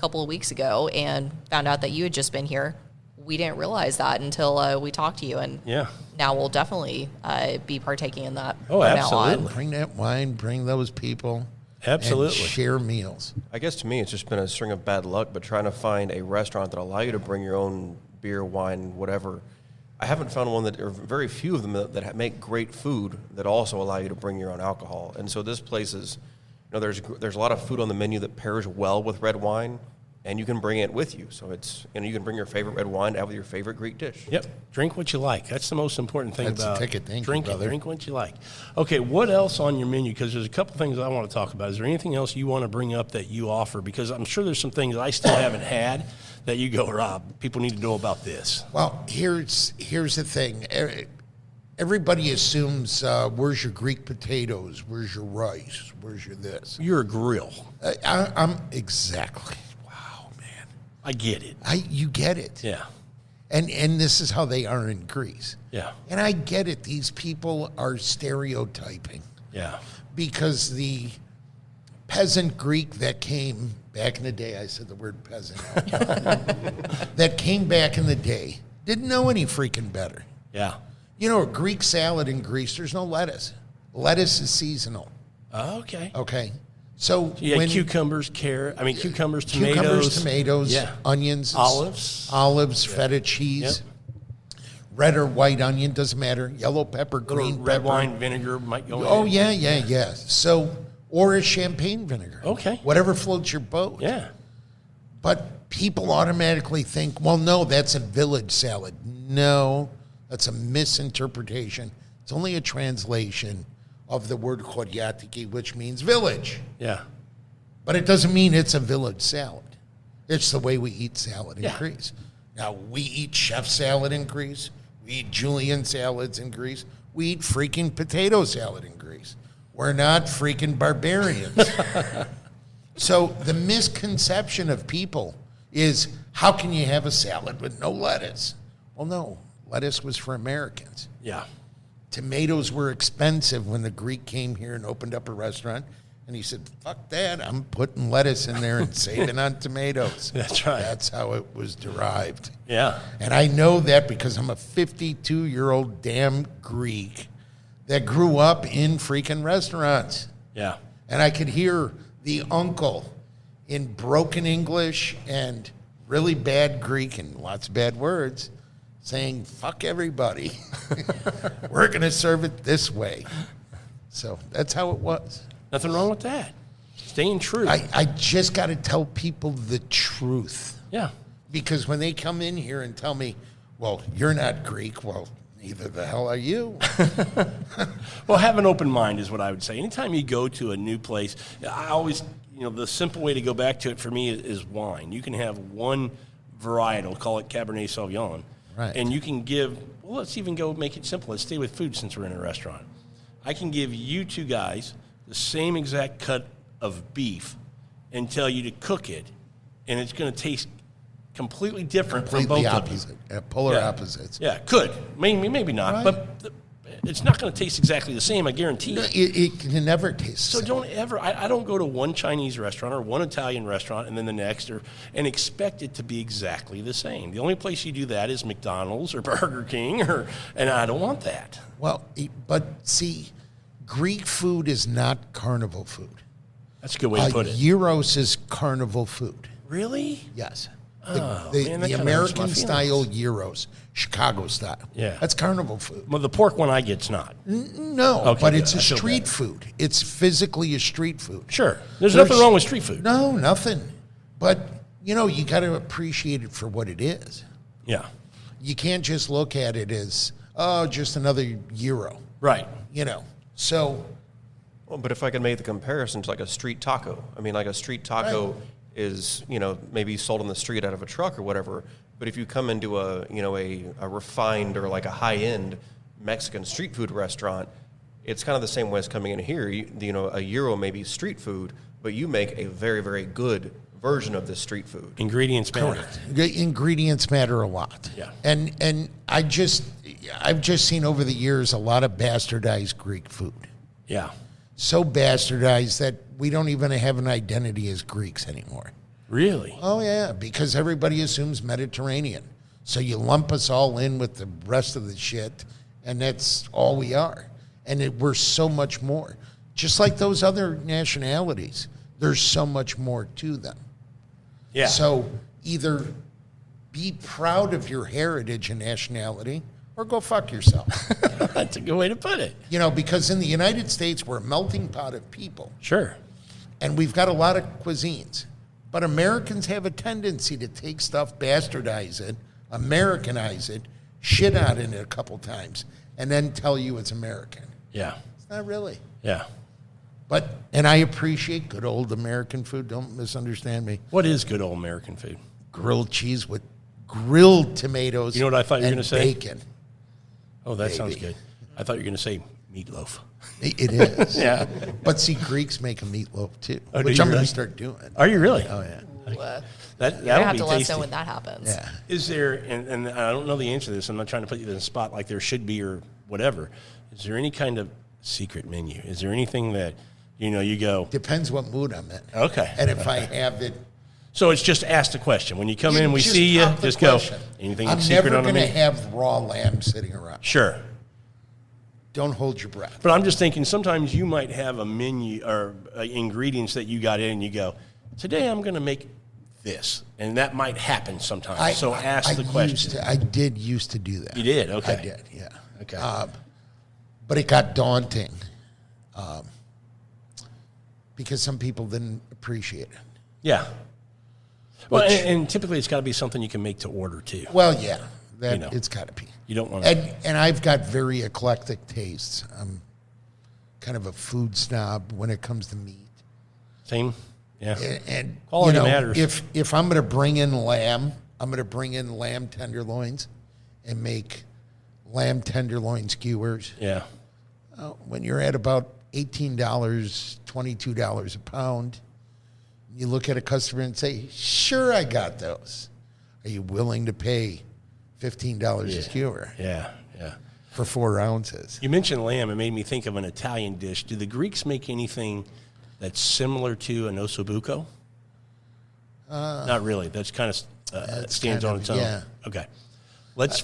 Speaker 3: couple of weeks ago and found out that you had just been here. We didn't realize that until we talked to you, and now we'll definitely be partaking in that.
Speaker 1: Oh,
Speaker 3: from
Speaker 1: absolutely.
Speaker 3: Now on.
Speaker 2: Bring that wine, bring those people.
Speaker 1: Absolutely.
Speaker 2: And share meals.
Speaker 4: I guess to me, it's just been a string of bad luck, but trying to find a restaurant that allow you to bring your own beer, wine, whatever. I haven't found one or very few of them that make great food that also allow you to bring your own alcohol. And so this place is, there's a lot of food on the menu that pairs well with red wine, and you can bring it with you. So it's, you can bring your favorite red wine to have with your favorite Greek dish.
Speaker 1: Yep. Drink what you like. That's the most important thing
Speaker 2: That's
Speaker 1: about
Speaker 2: the ticket. Thank you,
Speaker 1: drink.
Speaker 2: brother.
Speaker 1: Drink what you like. Okay, what else on your menu? Because there's a couple things I want to talk about. Is there anything else you want to bring up that you offer? Because I'm sure there's some things I still haven't had that you go, Rob, people need to know about this.
Speaker 2: Well, here's the thing. Everybody assumes, where's your Greek potatoes? Where's your rice? Where's your this?
Speaker 1: You're a grill.
Speaker 2: I'm exactly. Wow, man.
Speaker 1: I get it.
Speaker 2: You get it.
Speaker 1: Yeah.
Speaker 2: And this is how they are in Greece.
Speaker 1: Yeah.
Speaker 2: And I get it. These people are stereotyping
Speaker 1: Yeah.
Speaker 2: because the peasant Greek that came back in the day, I said the word peasant, that came back in the day, didn't know any freaking better.
Speaker 1: Yeah.
Speaker 2: A Greek salad in Greece, there's no lettuce. Lettuce is seasonal,
Speaker 1: Oh, okay.
Speaker 2: okay? So
Speaker 1: You had
Speaker 2: when
Speaker 1: cucumbers, cucumbers, tomatoes.
Speaker 2: tomatoes,
Speaker 1: Yeah.
Speaker 2: onions,
Speaker 1: Olives.
Speaker 2: feta cheese, red or white onion, doesn't matter, yellow pepper,
Speaker 1: Little
Speaker 2: green
Speaker 1: red
Speaker 2: pepper.
Speaker 1: wine vinegar might go
Speaker 2: Oh,
Speaker 1: in.
Speaker 2: yeah. So, or a champagne vinegar.
Speaker 1: Okay.
Speaker 2: Whatever floats your boat.
Speaker 1: Yeah.
Speaker 2: But people automatically think, well, no, that's a village salad. No, that's a misinterpretation. It's only a translation of the word choryatiki, which means village.
Speaker 1: Yeah.
Speaker 2: But it doesn't mean it's a village salad. It's the way we eat salad in
Speaker 1: Yeah.
Speaker 2: Greece. Now, we eat chef salad in Greece. We eat julienne salads in Greece. We eat freaking potato salad in Greece. We're not freaking barbarians. So the misconception of people is, how can you have a salad with no lettuce? Well, no. Lettuce was for Americans.
Speaker 1: Yeah.
Speaker 2: Tomatoes were expensive when the Greek came here and opened up a restaurant. And he said, fuck that. I'm putting lettuce in there and saving on tomatoes.
Speaker 1: That's right.
Speaker 2: That's how it was derived.
Speaker 1: Yeah.
Speaker 2: And I know that because I'm a 52-year-old damn Greek that grew up in freaking restaurants.
Speaker 1: Yeah.
Speaker 2: And I could hear the uncle in broken English and really bad Greek and lots of bad words saying, fuck everybody. We're going to serve it this way. So that's how it was.
Speaker 1: Nothing wrong with that. Staying true.
Speaker 2: I just got to tell people the truth.
Speaker 1: Yeah.
Speaker 2: Because when they come in here and tell me, well, you're not Greek, well, neither the hell are you.
Speaker 1: Well, have an open mind is what I would say. Anytime you go to a new place, I always, the simple way to go back to it for me is wine. You can have one varietal, call it Cabernet Sauvignon,
Speaker 2: Right.
Speaker 1: and you can give, well, let's even go make it simple. Let's stay with food since we're in a restaurant. I can give you two guys the same exact cut of beef and tell you to cook it, and it's going to taste completely different from
Speaker 2: Completely
Speaker 1: both
Speaker 2: opposite.
Speaker 1: of them.
Speaker 2: Polar
Speaker 1: Yeah.
Speaker 2: opposites.
Speaker 1: Yeah, could. Maybe not,
Speaker 2: Right.
Speaker 1: but it's not going to taste exactly the same, I guarantee
Speaker 2: No,
Speaker 1: you.
Speaker 2: it can never taste
Speaker 1: So
Speaker 2: the same.
Speaker 1: don't ever, I don't go to one Chinese restaurant or one Italian restaurant and then the next and expect it to be exactly the same. The only place you do that is McDonald's or Burger King, and I don't want that.
Speaker 2: Well, but see, Greek food is not carnival food.
Speaker 1: That's a good way to put it.
Speaker 2: Gyros is carnival food.
Speaker 1: Really?
Speaker 2: Yes.
Speaker 1: Oh,
Speaker 2: The
Speaker 1: man, that kinda hurts my
Speaker 2: American
Speaker 1: feelings.
Speaker 2: style gyros, Chicago style.
Speaker 1: Yeah.
Speaker 2: That's carnival food.
Speaker 1: Well, the pork one I get's not.
Speaker 2: No,
Speaker 1: Okay,
Speaker 2: but
Speaker 1: good.
Speaker 2: it's a
Speaker 1: I feel
Speaker 2: street
Speaker 1: better.
Speaker 2: food. It's physically a street food.
Speaker 1: Sure. There's nothing wrong with street food.
Speaker 2: No, nothing. But, you got to appreciate it for what it is.
Speaker 1: Yeah.
Speaker 2: You can't just look at it as, just another gyro,
Speaker 1: Right.
Speaker 2: So,
Speaker 4: Well, but if I could make the comparison to like a street taco, I mean, like a street taco
Speaker 2: Right.
Speaker 4: is, maybe sold on the street out of a truck or whatever. But if you come into a refined or like a high-end Mexican street food restaurant, it's kind of the same way as coming in here. A gyro may be street food, but you make a very, very good version of this street food.
Speaker 1: Ingredients matter.
Speaker 2: the ingredients matter a lot.
Speaker 1: Yeah.
Speaker 2: And I've just seen over the years a lot of bastardized Greek food.
Speaker 1: Yeah.
Speaker 2: So bastardized that we don't even have an identity as Greeks anymore.
Speaker 1: Really?
Speaker 2: Oh, yeah, because everybody assumes Mediterranean. So you lump us all in with the rest of the shit, and that's all we are. And we're so much more. Just like those other nationalities, there's so much more to them.
Speaker 1: Yeah.
Speaker 2: So either be proud of your heritage and nationality or go fuck yourself.
Speaker 1: That's a good way to put it.
Speaker 2: Because in the United States, we're a melting pot of people.
Speaker 1: Sure.
Speaker 2: And we've got a lot of cuisines. But Americans have a tendency to take stuff, bastardize it, Americanize it, shit on it a couple times, and then tell you it's American.
Speaker 1: Yeah.
Speaker 2: It's not really.
Speaker 1: Yeah.
Speaker 2: And I appreciate good old American food. Don't misunderstand me.
Speaker 1: What is good old American food?
Speaker 2: Grilled cheese with grilled tomatoes.
Speaker 1: You know what I thought you were
Speaker 2: and
Speaker 1: going to say?
Speaker 2: Bacon.
Speaker 1: Oh, that sounds
Speaker 2: Maybe.
Speaker 1: good. I thought you were going to say meatloaf.
Speaker 2: It is.
Speaker 1: Yeah.
Speaker 2: But see, Greeks make a meatloaf too,
Speaker 1: Oh, do
Speaker 2: which
Speaker 1: you
Speaker 2: I'm going
Speaker 1: really?
Speaker 2: to start doing.
Speaker 1: Are you really?
Speaker 2: Oh, yeah.
Speaker 1: That
Speaker 3: You're gonna have
Speaker 1: would
Speaker 3: to
Speaker 1: be
Speaker 3: let us
Speaker 1: tasty.
Speaker 3: know when that happens.
Speaker 2: Yeah.
Speaker 1: Is there, and I don't know the answer to this, I'm not trying to put you in the spot like there should be or whatever. Is there any kind of secret menu? Is there anything that, you go,
Speaker 2: Depends what mood I'm in.
Speaker 1: okay.
Speaker 2: And if I have it.
Speaker 1: So it's just ask the question. When you come in and we
Speaker 2: just
Speaker 1: see you,
Speaker 2: pop the
Speaker 1: just go,
Speaker 2: question.
Speaker 1: anything
Speaker 2: I'm
Speaker 1: secret
Speaker 2: never
Speaker 1: on the
Speaker 2: going to
Speaker 1: menu?
Speaker 2: have raw lamb sitting around.
Speaker 1: Sure.
Speaker 2: Don't hold your breath.
Speaker 1: But I'm just thinking sometimes you might have a menu or ingredients that you got in and you go, today I'm going to make this. And that might happen sometimes. So ask the question.
Speaker 2: I did used to do that.
Speaker 1: You did? Okay.
Speaker 2: I did, yeah.
Speaker 1: Okay.
Speaker 2: But it got daunting because some people didn't appreciate it.
Speaker 1: Yeah. Well,
Speaker 2: Which-
Speaker 1: and typically it's got to be something you can make to order too.
Speaker 2: Well, yeah, that
Speaker 1: know.
Speaker 2: it's got to be.
Speaker 1: You don't want to.
Speaker 2: And I've got very eclectic tastes. I'm kind of a food snob when it comes to meat.
Speaker 1: Same. Yeah.
Speaker 2: And
Speaker 1: Quality matters.
Speaker 2: If I'm going to bring in lamb, I'm going to bring in lamb tenderloins and make lamb tenderloin skewers.
Speaker 1: Yeah.
Speaker 2: When you're at about $18, $22 a pound, you look at a customer and say, sure, I got those. Are you willing to pay $15 a skewer
Speaker 1: Yeah. Yeah.
Speaker 2: for 4 ounces?
Speaker 1: You mentioned lamb. It made me think of an Italian dish. Do the Greeks make anything that's similar to an ossobuco? Not really. That's kind of stands on its own.
Speaker 2: yeah.
Speaker 1: Okay. Let's.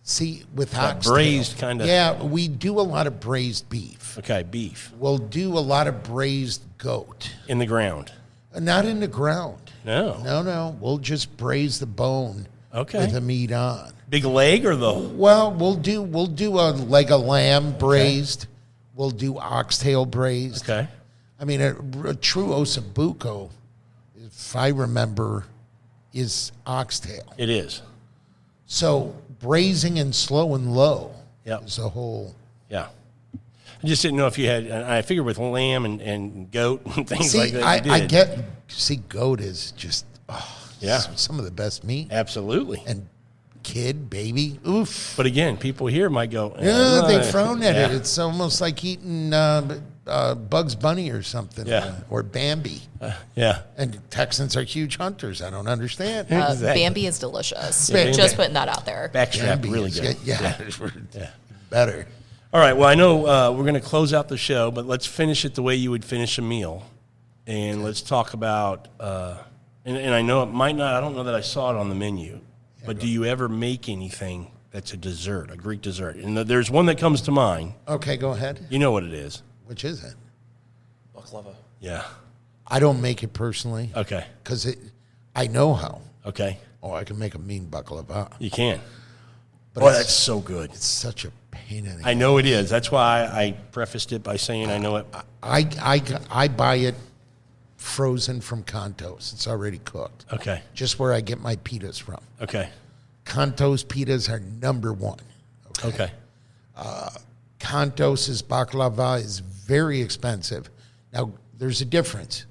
Speaker 2: See, with
Speaker 1: That
Speaker 2: oxtail,
Speaker 1: braised kinda-
Speaker 2: Yeah, we do a lot of braised beef.
Speaker 1: Okay. Beef
Speaker 2: We'll do a lot of braised goat.
Speaker 1: in the ground.
Speaker 2: Not in the ground.
Speaker 1: No.
Speaker 2: No. We'll just braise the bone
Speaker 1: Okay.
Speaker 2: with the meat on.
Speaker 1: Big leg or the.
Speaker 2: Well, we'll do a leg of lamb braised. We'll do oxtail braised.
Speaker 1: Okay.
Speaker 2: I mean, a true ossobuco, if I remember, is oxtail.
Speaker 1: It is.
Speaker 2: So braising and slow and low
Speaker 1: Yep.
Speaker 2: is a whole.
Speaker 1: Yeah. I just didn't know if you had. And I figured with lamb and goat and things
Speaker 2: See,
Speaker 1: like that. You
Speaker 2: I
Speaker 1: did.
Speaker 2: goat is just
Speaker 1: Yeah.
Speaker 2: some of the best meat.
Speaker 1: Absolutely.
Speaker 2: And kid, baby, oof.
Speaker 1: But again, people here might go.
Speaker 2: Yeah, they frown at it.
Speaker 1: Yeah.
Speaker 2: It's almost like eating Bugs Bunny or something,
Speaker 1: Yeah.
Speaker 2: or Bambi.
Speaker 1: Yeah.
Speaker 2: And Texans are huge hunters. I don't understand.
Speaker 1: Exactly.
Speaker 3: Bambi is delicious.
Speaker 2: Bambi.
Speaker 3: Just putting that out there.
Speaker 1: Backstrap
Speaker 2: Bambi
Speaker 1: really
Speaker 2: is
Speaker 1: good.
Speaker 2: Yeah,
Speaker 1: Yeah.
Speaker 2: better.
Speaker 1: All right. Well, I know we're going to close out the show, but let's finish it the way you would finish a meal, and let's talk about. And I know it might not. I don't know that I saw it on the menu, but do you ever make anything that's a dessert, a Greek dessert? And there's one that comes to mind.
Speaker 2: Okay, go ahead.
Speaker 1: You know what it is?
Speaker 2: Which is it?
Speaker 4: Baklava.
Speaker 1: Yeah.
Speaker 2: I don't make it personally
Speaker 1: Okay.
Speaker 2: because I know how.
Speaker 1: Okay.
Speaker 2: Oh, I can make a mean baklava.
Speaker 1: You can.
Speaker 2: But
Speaker 1: Boy,
Speaker 2: it's-
Speaker 1: that's so good.
Speaker 2: It's such a pain in the
Speaker 1: I know it is. That's why I prefaced it by saying I know it.
Speaker 2: I buy it frozen from Kantos. It's already cooked.
Speaker 1: Okay.
Speaker 2: Just where I get my pitas from.
Speaker 1: Okay.
Speaker 2: Kantos pitas are number one.
Speaker 1: Okay.
Speaker 2: Kantos's baklava is very expensive. Now, there's a difference.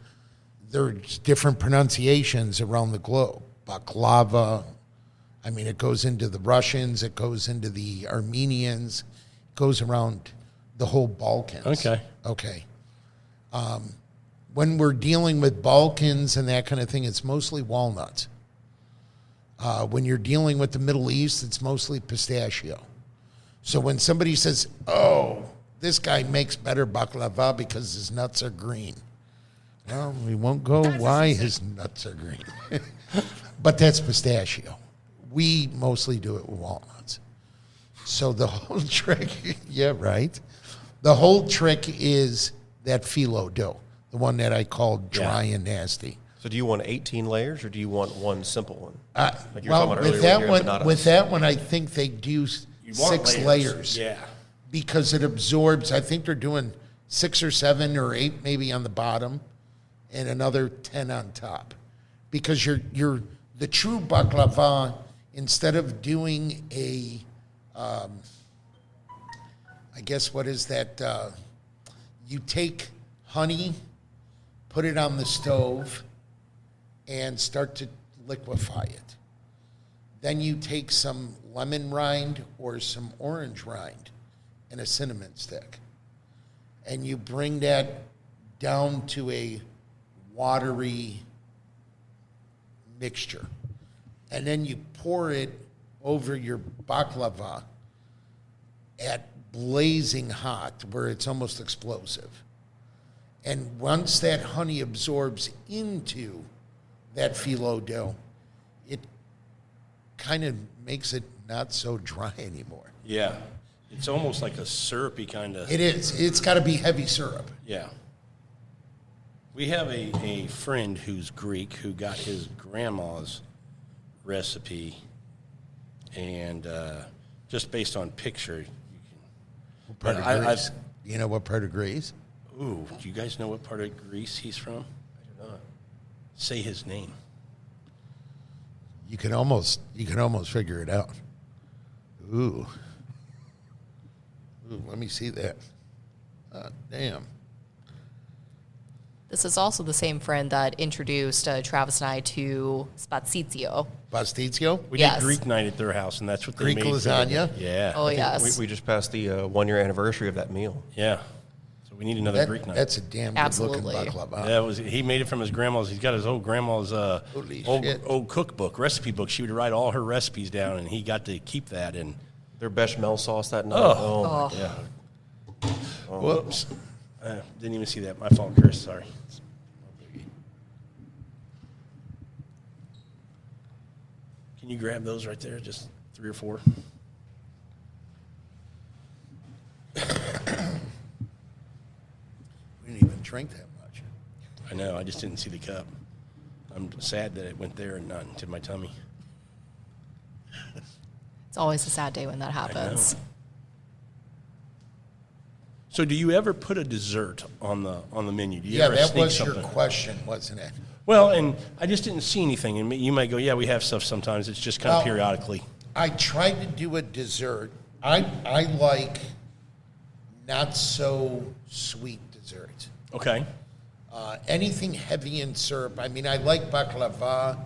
Speaker 2: There's different pronunciations around the globe. Baklava, I mean, it goes into the Russians, it goes into the Armenians, it goes around the whole Balkans.
Speaker 1: Okay.
Speaker 2: Okay. When we're dealing with Balkans and that kind of thing, it's mostly walnuts. When you're dealing with the Middle East, it's mostly pistachio. So when somebody says, oh, this guy makes better baklava because his nuts are green, Well, we won't go why his nuts are green. But that's pistachio. We mostly do it with walnuts. So the whole trick, yeah, right. The whole trick is that phyllo dough, the one that I called dry and nasty.
Speaker 4: So do you want 18 layers, or do you want one simple one? Like you were
Speaker 2: Well,
Speaker 4: talking about earlier
Speaker 2: with that one, I think they do
Speaker 1: You want
Speaker 2: 6 layers.
Speaker 1: Yeah.
Speaker 2: Because it absorbs, I think they're doing 6 or 7 or 8 maybe on the bottom and another 10 on top. Because you're the true baklava, instead of doing a, I guess what is that? You take honey, put it on the stove, and start to liquefy it. Then you take some lemon rind or some orange rind and a cinnamon stick, and you bring that down to a watery mixture. And then you pour it over your baklava at blazing hot, where it's almost explosive. And once that honey absorbs into that phyllo dough, it kind of makes it not so dry anymore.
Speaker 1: Yeah. It's almost like a syrupy kind of.
Speaker 2: It is. It's got to be heavy syrup.
Speaker 1: Yeah. We have a friend who's Greek who got his grandma's recipe, and just based on picture, you can.
Speaker 2: What part
Speaker 1: But
Speaker 2: of Greece? You know what part of Greece?
Speaker 1: Ooh, do you guys know what part of Greece he's from?
Speaker 4: I do not.
Speaker 1: Say his name.
Speaker 2: You can almost figure it out. Ooh, let me see that. Damn.
Speaker 3: This is also the same friend that introduced Travis and I to spazio.
Speaker 2: Pastizio?
Speaker 1: We
Speaker 3: Yes.
Speaker 1: did Greek night at their house, and that's what they
Speaker 2: Greek
Speaker 1: made.
Speaker 2: lasagna?
Speaker 1: Yeah.
Speaker 3: Oh, yes.
Speaker 4: We just passed the 1-year anniversary of that meal.
Speaker 1: Yeah. So we need another Greek night.
Speaker 2: That's a damn good
Speaker 3: Absolutely.
Speaker 2: looking baklava.
Speaker 1: Yeah, he made it from his grandma's. He's got his old grandma's
Speaker 2: Holy shit.
Speaker 1: old cookbook, recipe book. She would write all her recipes down, and he got to keep that. And
Speaker 4: Their bechamel sauce that night.
Speaker 1: Oh.
Speaker 4: My God.
Speaker 2: Whoops.
Speaker 1: didn't even see that. My fault, Chris. Sorry. Can you grab those right there? Just 3 or 4.
Speaker 2: We didn't even drink that much.
Speaker 1: I know. I just didn't see the cup. I'm sad that it went there and not into my tummy.
Speaker 3: It's always a sad day when that
Speaker 1: I
Speaker 3: happens.
Speaker 1: know. So, do you ever put a dessert on the menu? Do you
Speaker 2: Yeah,
Speaker 1: ever
Speaker 2: that
Speaker 1: sneak
Speaker 2: was your
Speaker 1: something?
Speaker 2: question, wasn't it?
Speaker 1: Well, and I just didn't see anything. And you might go, yeah, we have stuff sometimes. It's just kind of
Speaker 2: Well,
Speaker 1: periodically.
Speaker 2: I tried to do a dessert. I like not so sweet desserts.
Speaker 1: Okay.
Speaker 2: Anything heavy in syrup. I mean, I like baklava,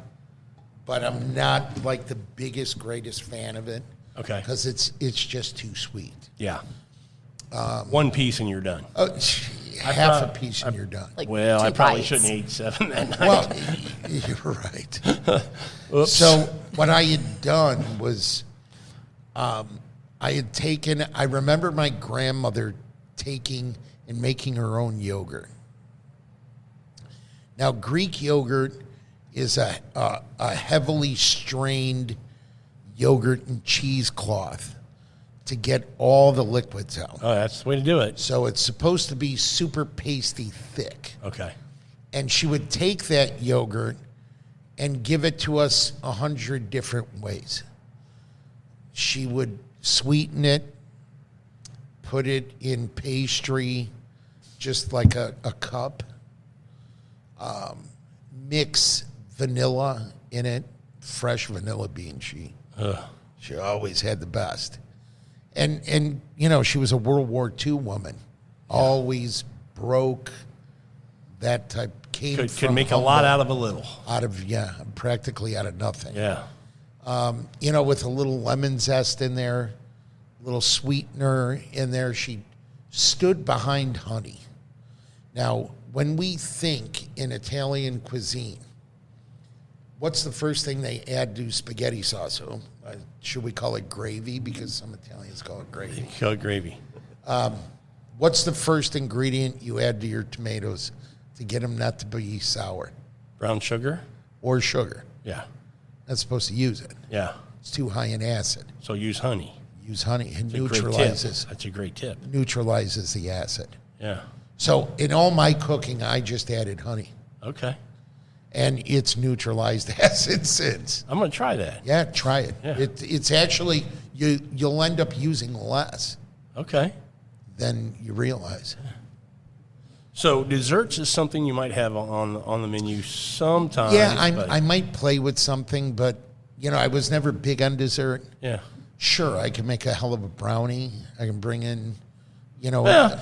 Speaker 2: but I'm not like the biggest, greatest fan of it.
Speaker 1: Okay.
Speaker 2: Because it's just too sweet.
Speaker 1: Yeah. 1 piece and you're done.
Speaker 2: Half a piece and you're done.
Speaker 3: Like
Speaker 1: Well,
Speaker 3: 2
Speaker 1: I probably
Speaker 3: bites.
Speaker 1: shouldn't eat 7 that night.
Speaker 2: Well, you're right.
Speaker 1: Oops.
Speaker 2: So what I had done was, I remember my grandmother taking and making her own yogurt. Now, Greek yogurt is a heavily strained yogurt and cheesecloth to get all the liquids out.
Speaker 1: Oh, that's the way to do it.
Speaker 2: So it's supposed to be super pasty thick.
Speaker 1: Okay.
Speaker 2: And she would take that yogurt and give it to us 100 different ways. She would sweeten it, put it in pastry, just like a cup, mix vanilla in it, fresh vanilla bean. She always had the best. And you know, she was a World War II woman, always broke, that type, came
Speaker 1: Could
Speaker 2: from
Speaker 1: make a lot
Speaker 2: humble.
Speaker 1: out of a little.
Speaker 2: Practically out of nothing.
Speaker 1: Yeah.
Speaker 2: You know, with a little lemon zest in there, a little sweetener in there. She stood behind honey. Now, when we think in Italian cuisine, what's the first thing they add to spaghetti sauce? Should we call it gravy? Because some Italians call it gravy.
Speaker 1: Called gravy.
Speaker 2: What's the first ingredient you add to your tomatoes to get them not to be sour
Speaker 1: Brown sugar?
Speaker 2: or sugar.
Speaker 1: Yeah.
Speaker 2: Not supposed to use it.
Speaker 1: Yeah.
Speaker 2: It's too high in acid.
Speaker 1: So use honey.
Speaker 2: Use honey. It
Speaker 1: It's a great tip.
Speaker 2: neutralizes
Speaker 1: That's a great tip.
Speaker 2: neutralizes the acid.
Speaker 1: Yeah.
Speaker 2: So in all my cooking, I just added honey,
Speaker 1: Okay.
Speaker 2: and it's neutralized acid since.
Speaker 1: I'm going to try that.
Speaker 2: Yeah, try it.
Speaker 1: Yeah.
Speaker 2: It's actually you'll end up using less
Speaker 1: Okay.
Speaker 2: than you realize.
Speaker 1: So desserts is something you might have on the menu sometimes.
Speaker 2: Yeah,
Speaker 1: but-
Speaker 2: I might play with something, but I was never big on dessert.
Speaker 1: Yeah.
Speaker 2: Sure, I can make a hell of a brownie. I can bring in,
Speaker 1: Yeah,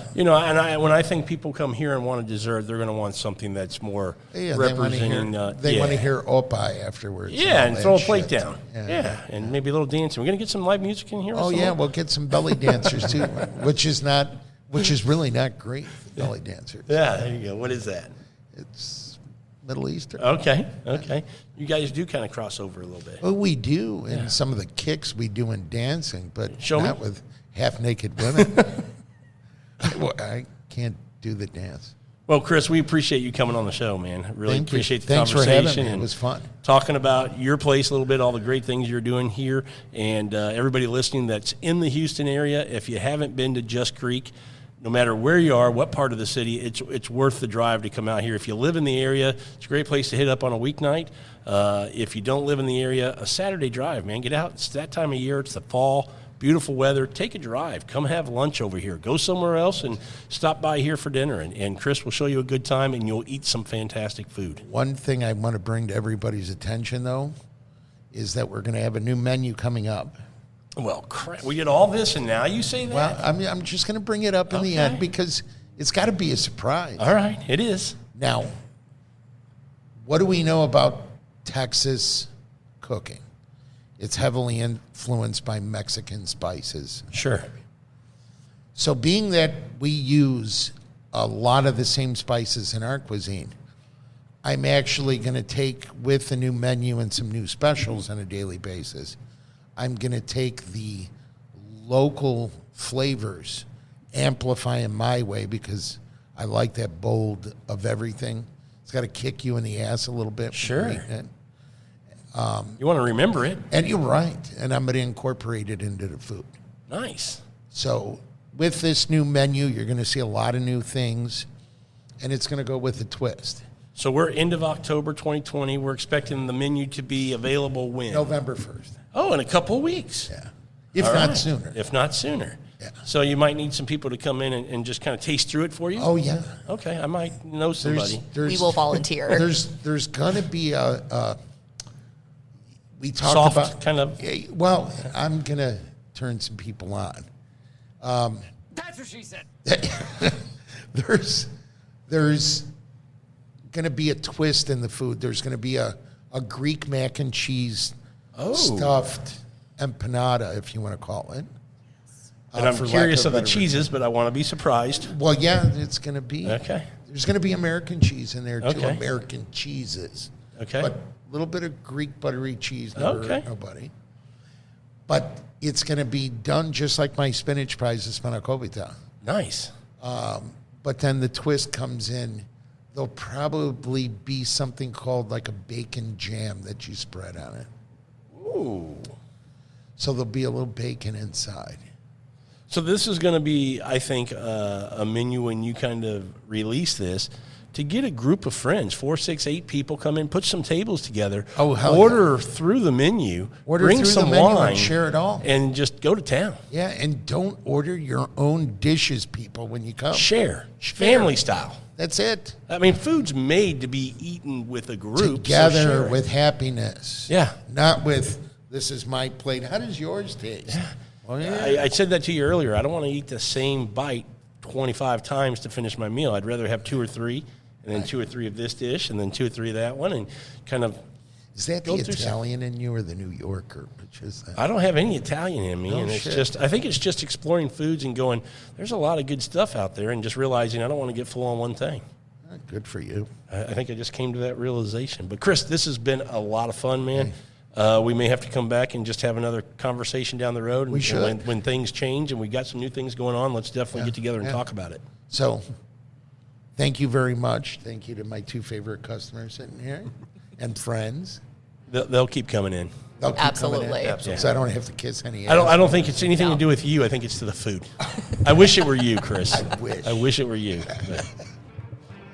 Speaker 1: when I think people come here and want a dessert, they're going to want something that's more representing.
Speaker 2: They want to hear opie afterwards.
Speaker 1: Yeah, and
Speaker 2: all
Speaker 1: throw a
Speaker 2: that
Speaker 1: plate
Speaker 2: shit.
Speaker 1: down. Yeah, and maybe a little dancing. We're going to get some live music in here.
Speaker 2: Oh yeah, we'll get some belly dancers too, which is really not great. Belly dancers.
Speaker 1: Yeah, there you go. What is that?
Speaker 2: It's Middle Eastern.
Speaker 1: Okay. You guys do kind of cross over a little bit.
Speaker 2: Well, we do, and some of the kicks we do in dancing, but
Speaker 1: Show
Speaker 2: not
Speaker 1: me.
Speaker 2: with half-naked women. I can't do the dance.
Speaker 1: Well, Chris, we appreciate you coming on the show, man. Really
Speaker 2: Thank you.
Speaker 1: appreciate the
Speaker 2: Thanks for
Speaker 1: conversation.
Speaker 2: having me. It
Speaker 1: and
Speaker 2: was fun.
Speaker 1: Talking about your place a little bit, all the great things you're doing here, and everybody listening that's in the Houston area. If you haven't been to Just Greek, no matter where you are, what part of the city, it's worth the drive to come out here. If you live in the area, it's a great place to hit up on a weeknight. If you don't live in the area, a Saturday drive, man. Get out. It's that time of year. It's the fall. Beautiful weather. Take a drive. Come have lunch over here. Go somewhere else and stop by here for dinner. And Chris will show you a good time, and you'll eat some fantastic food.
Speaker 2: One thing I want to bring to everybody's attention, though, is that we're going to have a new menu coming up.
Speaker 1: Well, crap. We did all this, and now you say that?
Speaker 2: Well, I'm just going to bring it up in the end because it's got to be a surprise.
Speaker 1: All right. It is.
Speaker 2: Now, what do we know about Texas cooking? It's heavily influenced by Mexican spices.
Speaker 1: Sure.
Speaker 2: So being that we use a lot of the same spices in our cuisine, I'm actually going to take, with the new menu and some new specials on a daily basis, I'm going to take the local flavors, amplify them my way because I like that bold of everything. It's got to kick you in the ass a little bit. when
Speaker 1: Sure.
Speaker 2: you're eating it.
Speaker 1: You want to remember it.
Speaker 2: And you're right. And I'm going to incorporate it into the food.
Speaker 1: Nice.
Speaker 2: So with this new menu, you're going to see a lot of new things, and it's going to go with a twist.
Speaker 1: So we're end of October 2020. We're expecting the menu to be available when?
Speaker 2: November 1st.
Speaker 1: Oh, in a couple of weeks.
Speaker 2: Yeah. If
Speaker 1: All
Speaker 2: not
Speaker 1: right.
Speaker 2: sooner.
Speaker 1: If not sooner.
Speaker 2: Yeah.
Speaker 1: So you might need some people to come in and just kind of taste through it for you?
Speaker 2: Oh, yeah.
Speaker 1: Okay, I might know somebody.
Speaker 3: We will volunteer.
Speaker 2: There's going to be we talked
Speaker 1: Soft
Speaker 2: about
Speaker 1: kind of.
Speaker 2: Well, I'm going to turn some people on.
Speaker 5: That's what she said.
Speaker 2: There's going to be a twist in the food. There's going to be a Greek mac and cheese stuffed empanada, if you want to call it.
Speaker 1: And I'm
Speaker 2: for lack
Speaker 1: curious of the
Speaker 2: better
Speaker 1: cheeses, but I want to be surprised.
Speaker 2: Well, yeah, it's going to be.
Speaker 1: Okay.
Speaker 2: There's going to be American cheese in there, too.
Speaker 1: Okay.
Speaker 2: American cheeses.
Speaker 1: Okay.
Speaker 2: But a little bit of Greek buttery cheese. Never hurt nobody. But it's going to be done just like my spinach pies of spanakopita.
Speaker 1: Nice.
Speaker 2: But then the twist comes in. There'll probably be something called like a bacon jam that you spread on it.
Speaker 1: Ooh.
Speaker 2: So there'll be a little bacon inside.
Speaker 1: So this is going to be, I think, a menu when you kind of release this to get a group of friends, 4, 6, 8 people come in, put some tables together,
Speaker 2: Oh, hell
Speaker 1: order through the menu,
Speaker 2: Order
Speaker 1: bring
Speaker 2: through the
Speaker 1: some
Speaker 2: menu and
Speaker 1: wine,
Speaker 2: share it all.
Speaker 1: and just go to town.
Speaker 2: Yeah, and don't order your own dishes, people, when you come.
Speaker 1: Share, family style.
Speaker 2: That's it.
Speaker 1: I mean, food's made to be eaten with a group. so
Speaker 2: Together
Speaker 1: share it.
Speaker 2: with happiness.
Speaker 1: Yeah.
Speaker 2: Not with, this is my plate. How does yours taste? Yeah. Well, yeah.
Speaker 1: I said that to you earlier. I don't want to eat the same bite 25 times to finish my meal. I'd rather have 2 or 3, and then 2 or 3 of this dish, and then 2 or 3 of that one, and kind of.
Speaker 2: Is that
Speaker 1: Go
Speaker 2: the
Speaker 1: through
Speaker 2: Italian in you or the New Yorker? Which is that?
Speaker 1: I don't have any Italian in me,
Speaker 2: No
Speaker 1: and it's
Speaker 2: shit.
Speaker 1: just. I think it's just exploring foods and going. There's a lot of good stuff out there, and just realizing I don't want to get full on one thing.
Speaker 2: Good for you.
Speaker 1: I think I just came to that realization. But Chris, this has been a lot of fun, man. We may have to come back and just have another conversation down the road.
Speaker 2: We should.
Speaker 1: When things change and we got some new things going on, let's definitely get together and talk about it.
Speaker 2: So, Thank you very much. Thank you to my 2 favorite customers sitting here and friends.
Speaker 1: They'll keep coming in.
Speaker 2: They'll keep
Speaker 3: Absolutely.
Speaker 2: coming in.
Speaker 4: Absolutely.
Speaker 2: So I don't have to kiss any ass.
Speaker 1: I don't think it's anything to do with you. I think it's to the food. I wish it were you, Chris.
Speaker 2: I wish.
Speaker 1: It were you. But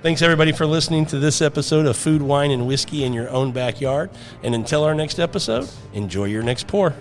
Speaker 1: thanks, everybody, for listening to this episode of Food, Wine, and Whiskey in Your Own Backyard. And until our next episode, enjoy your next pour.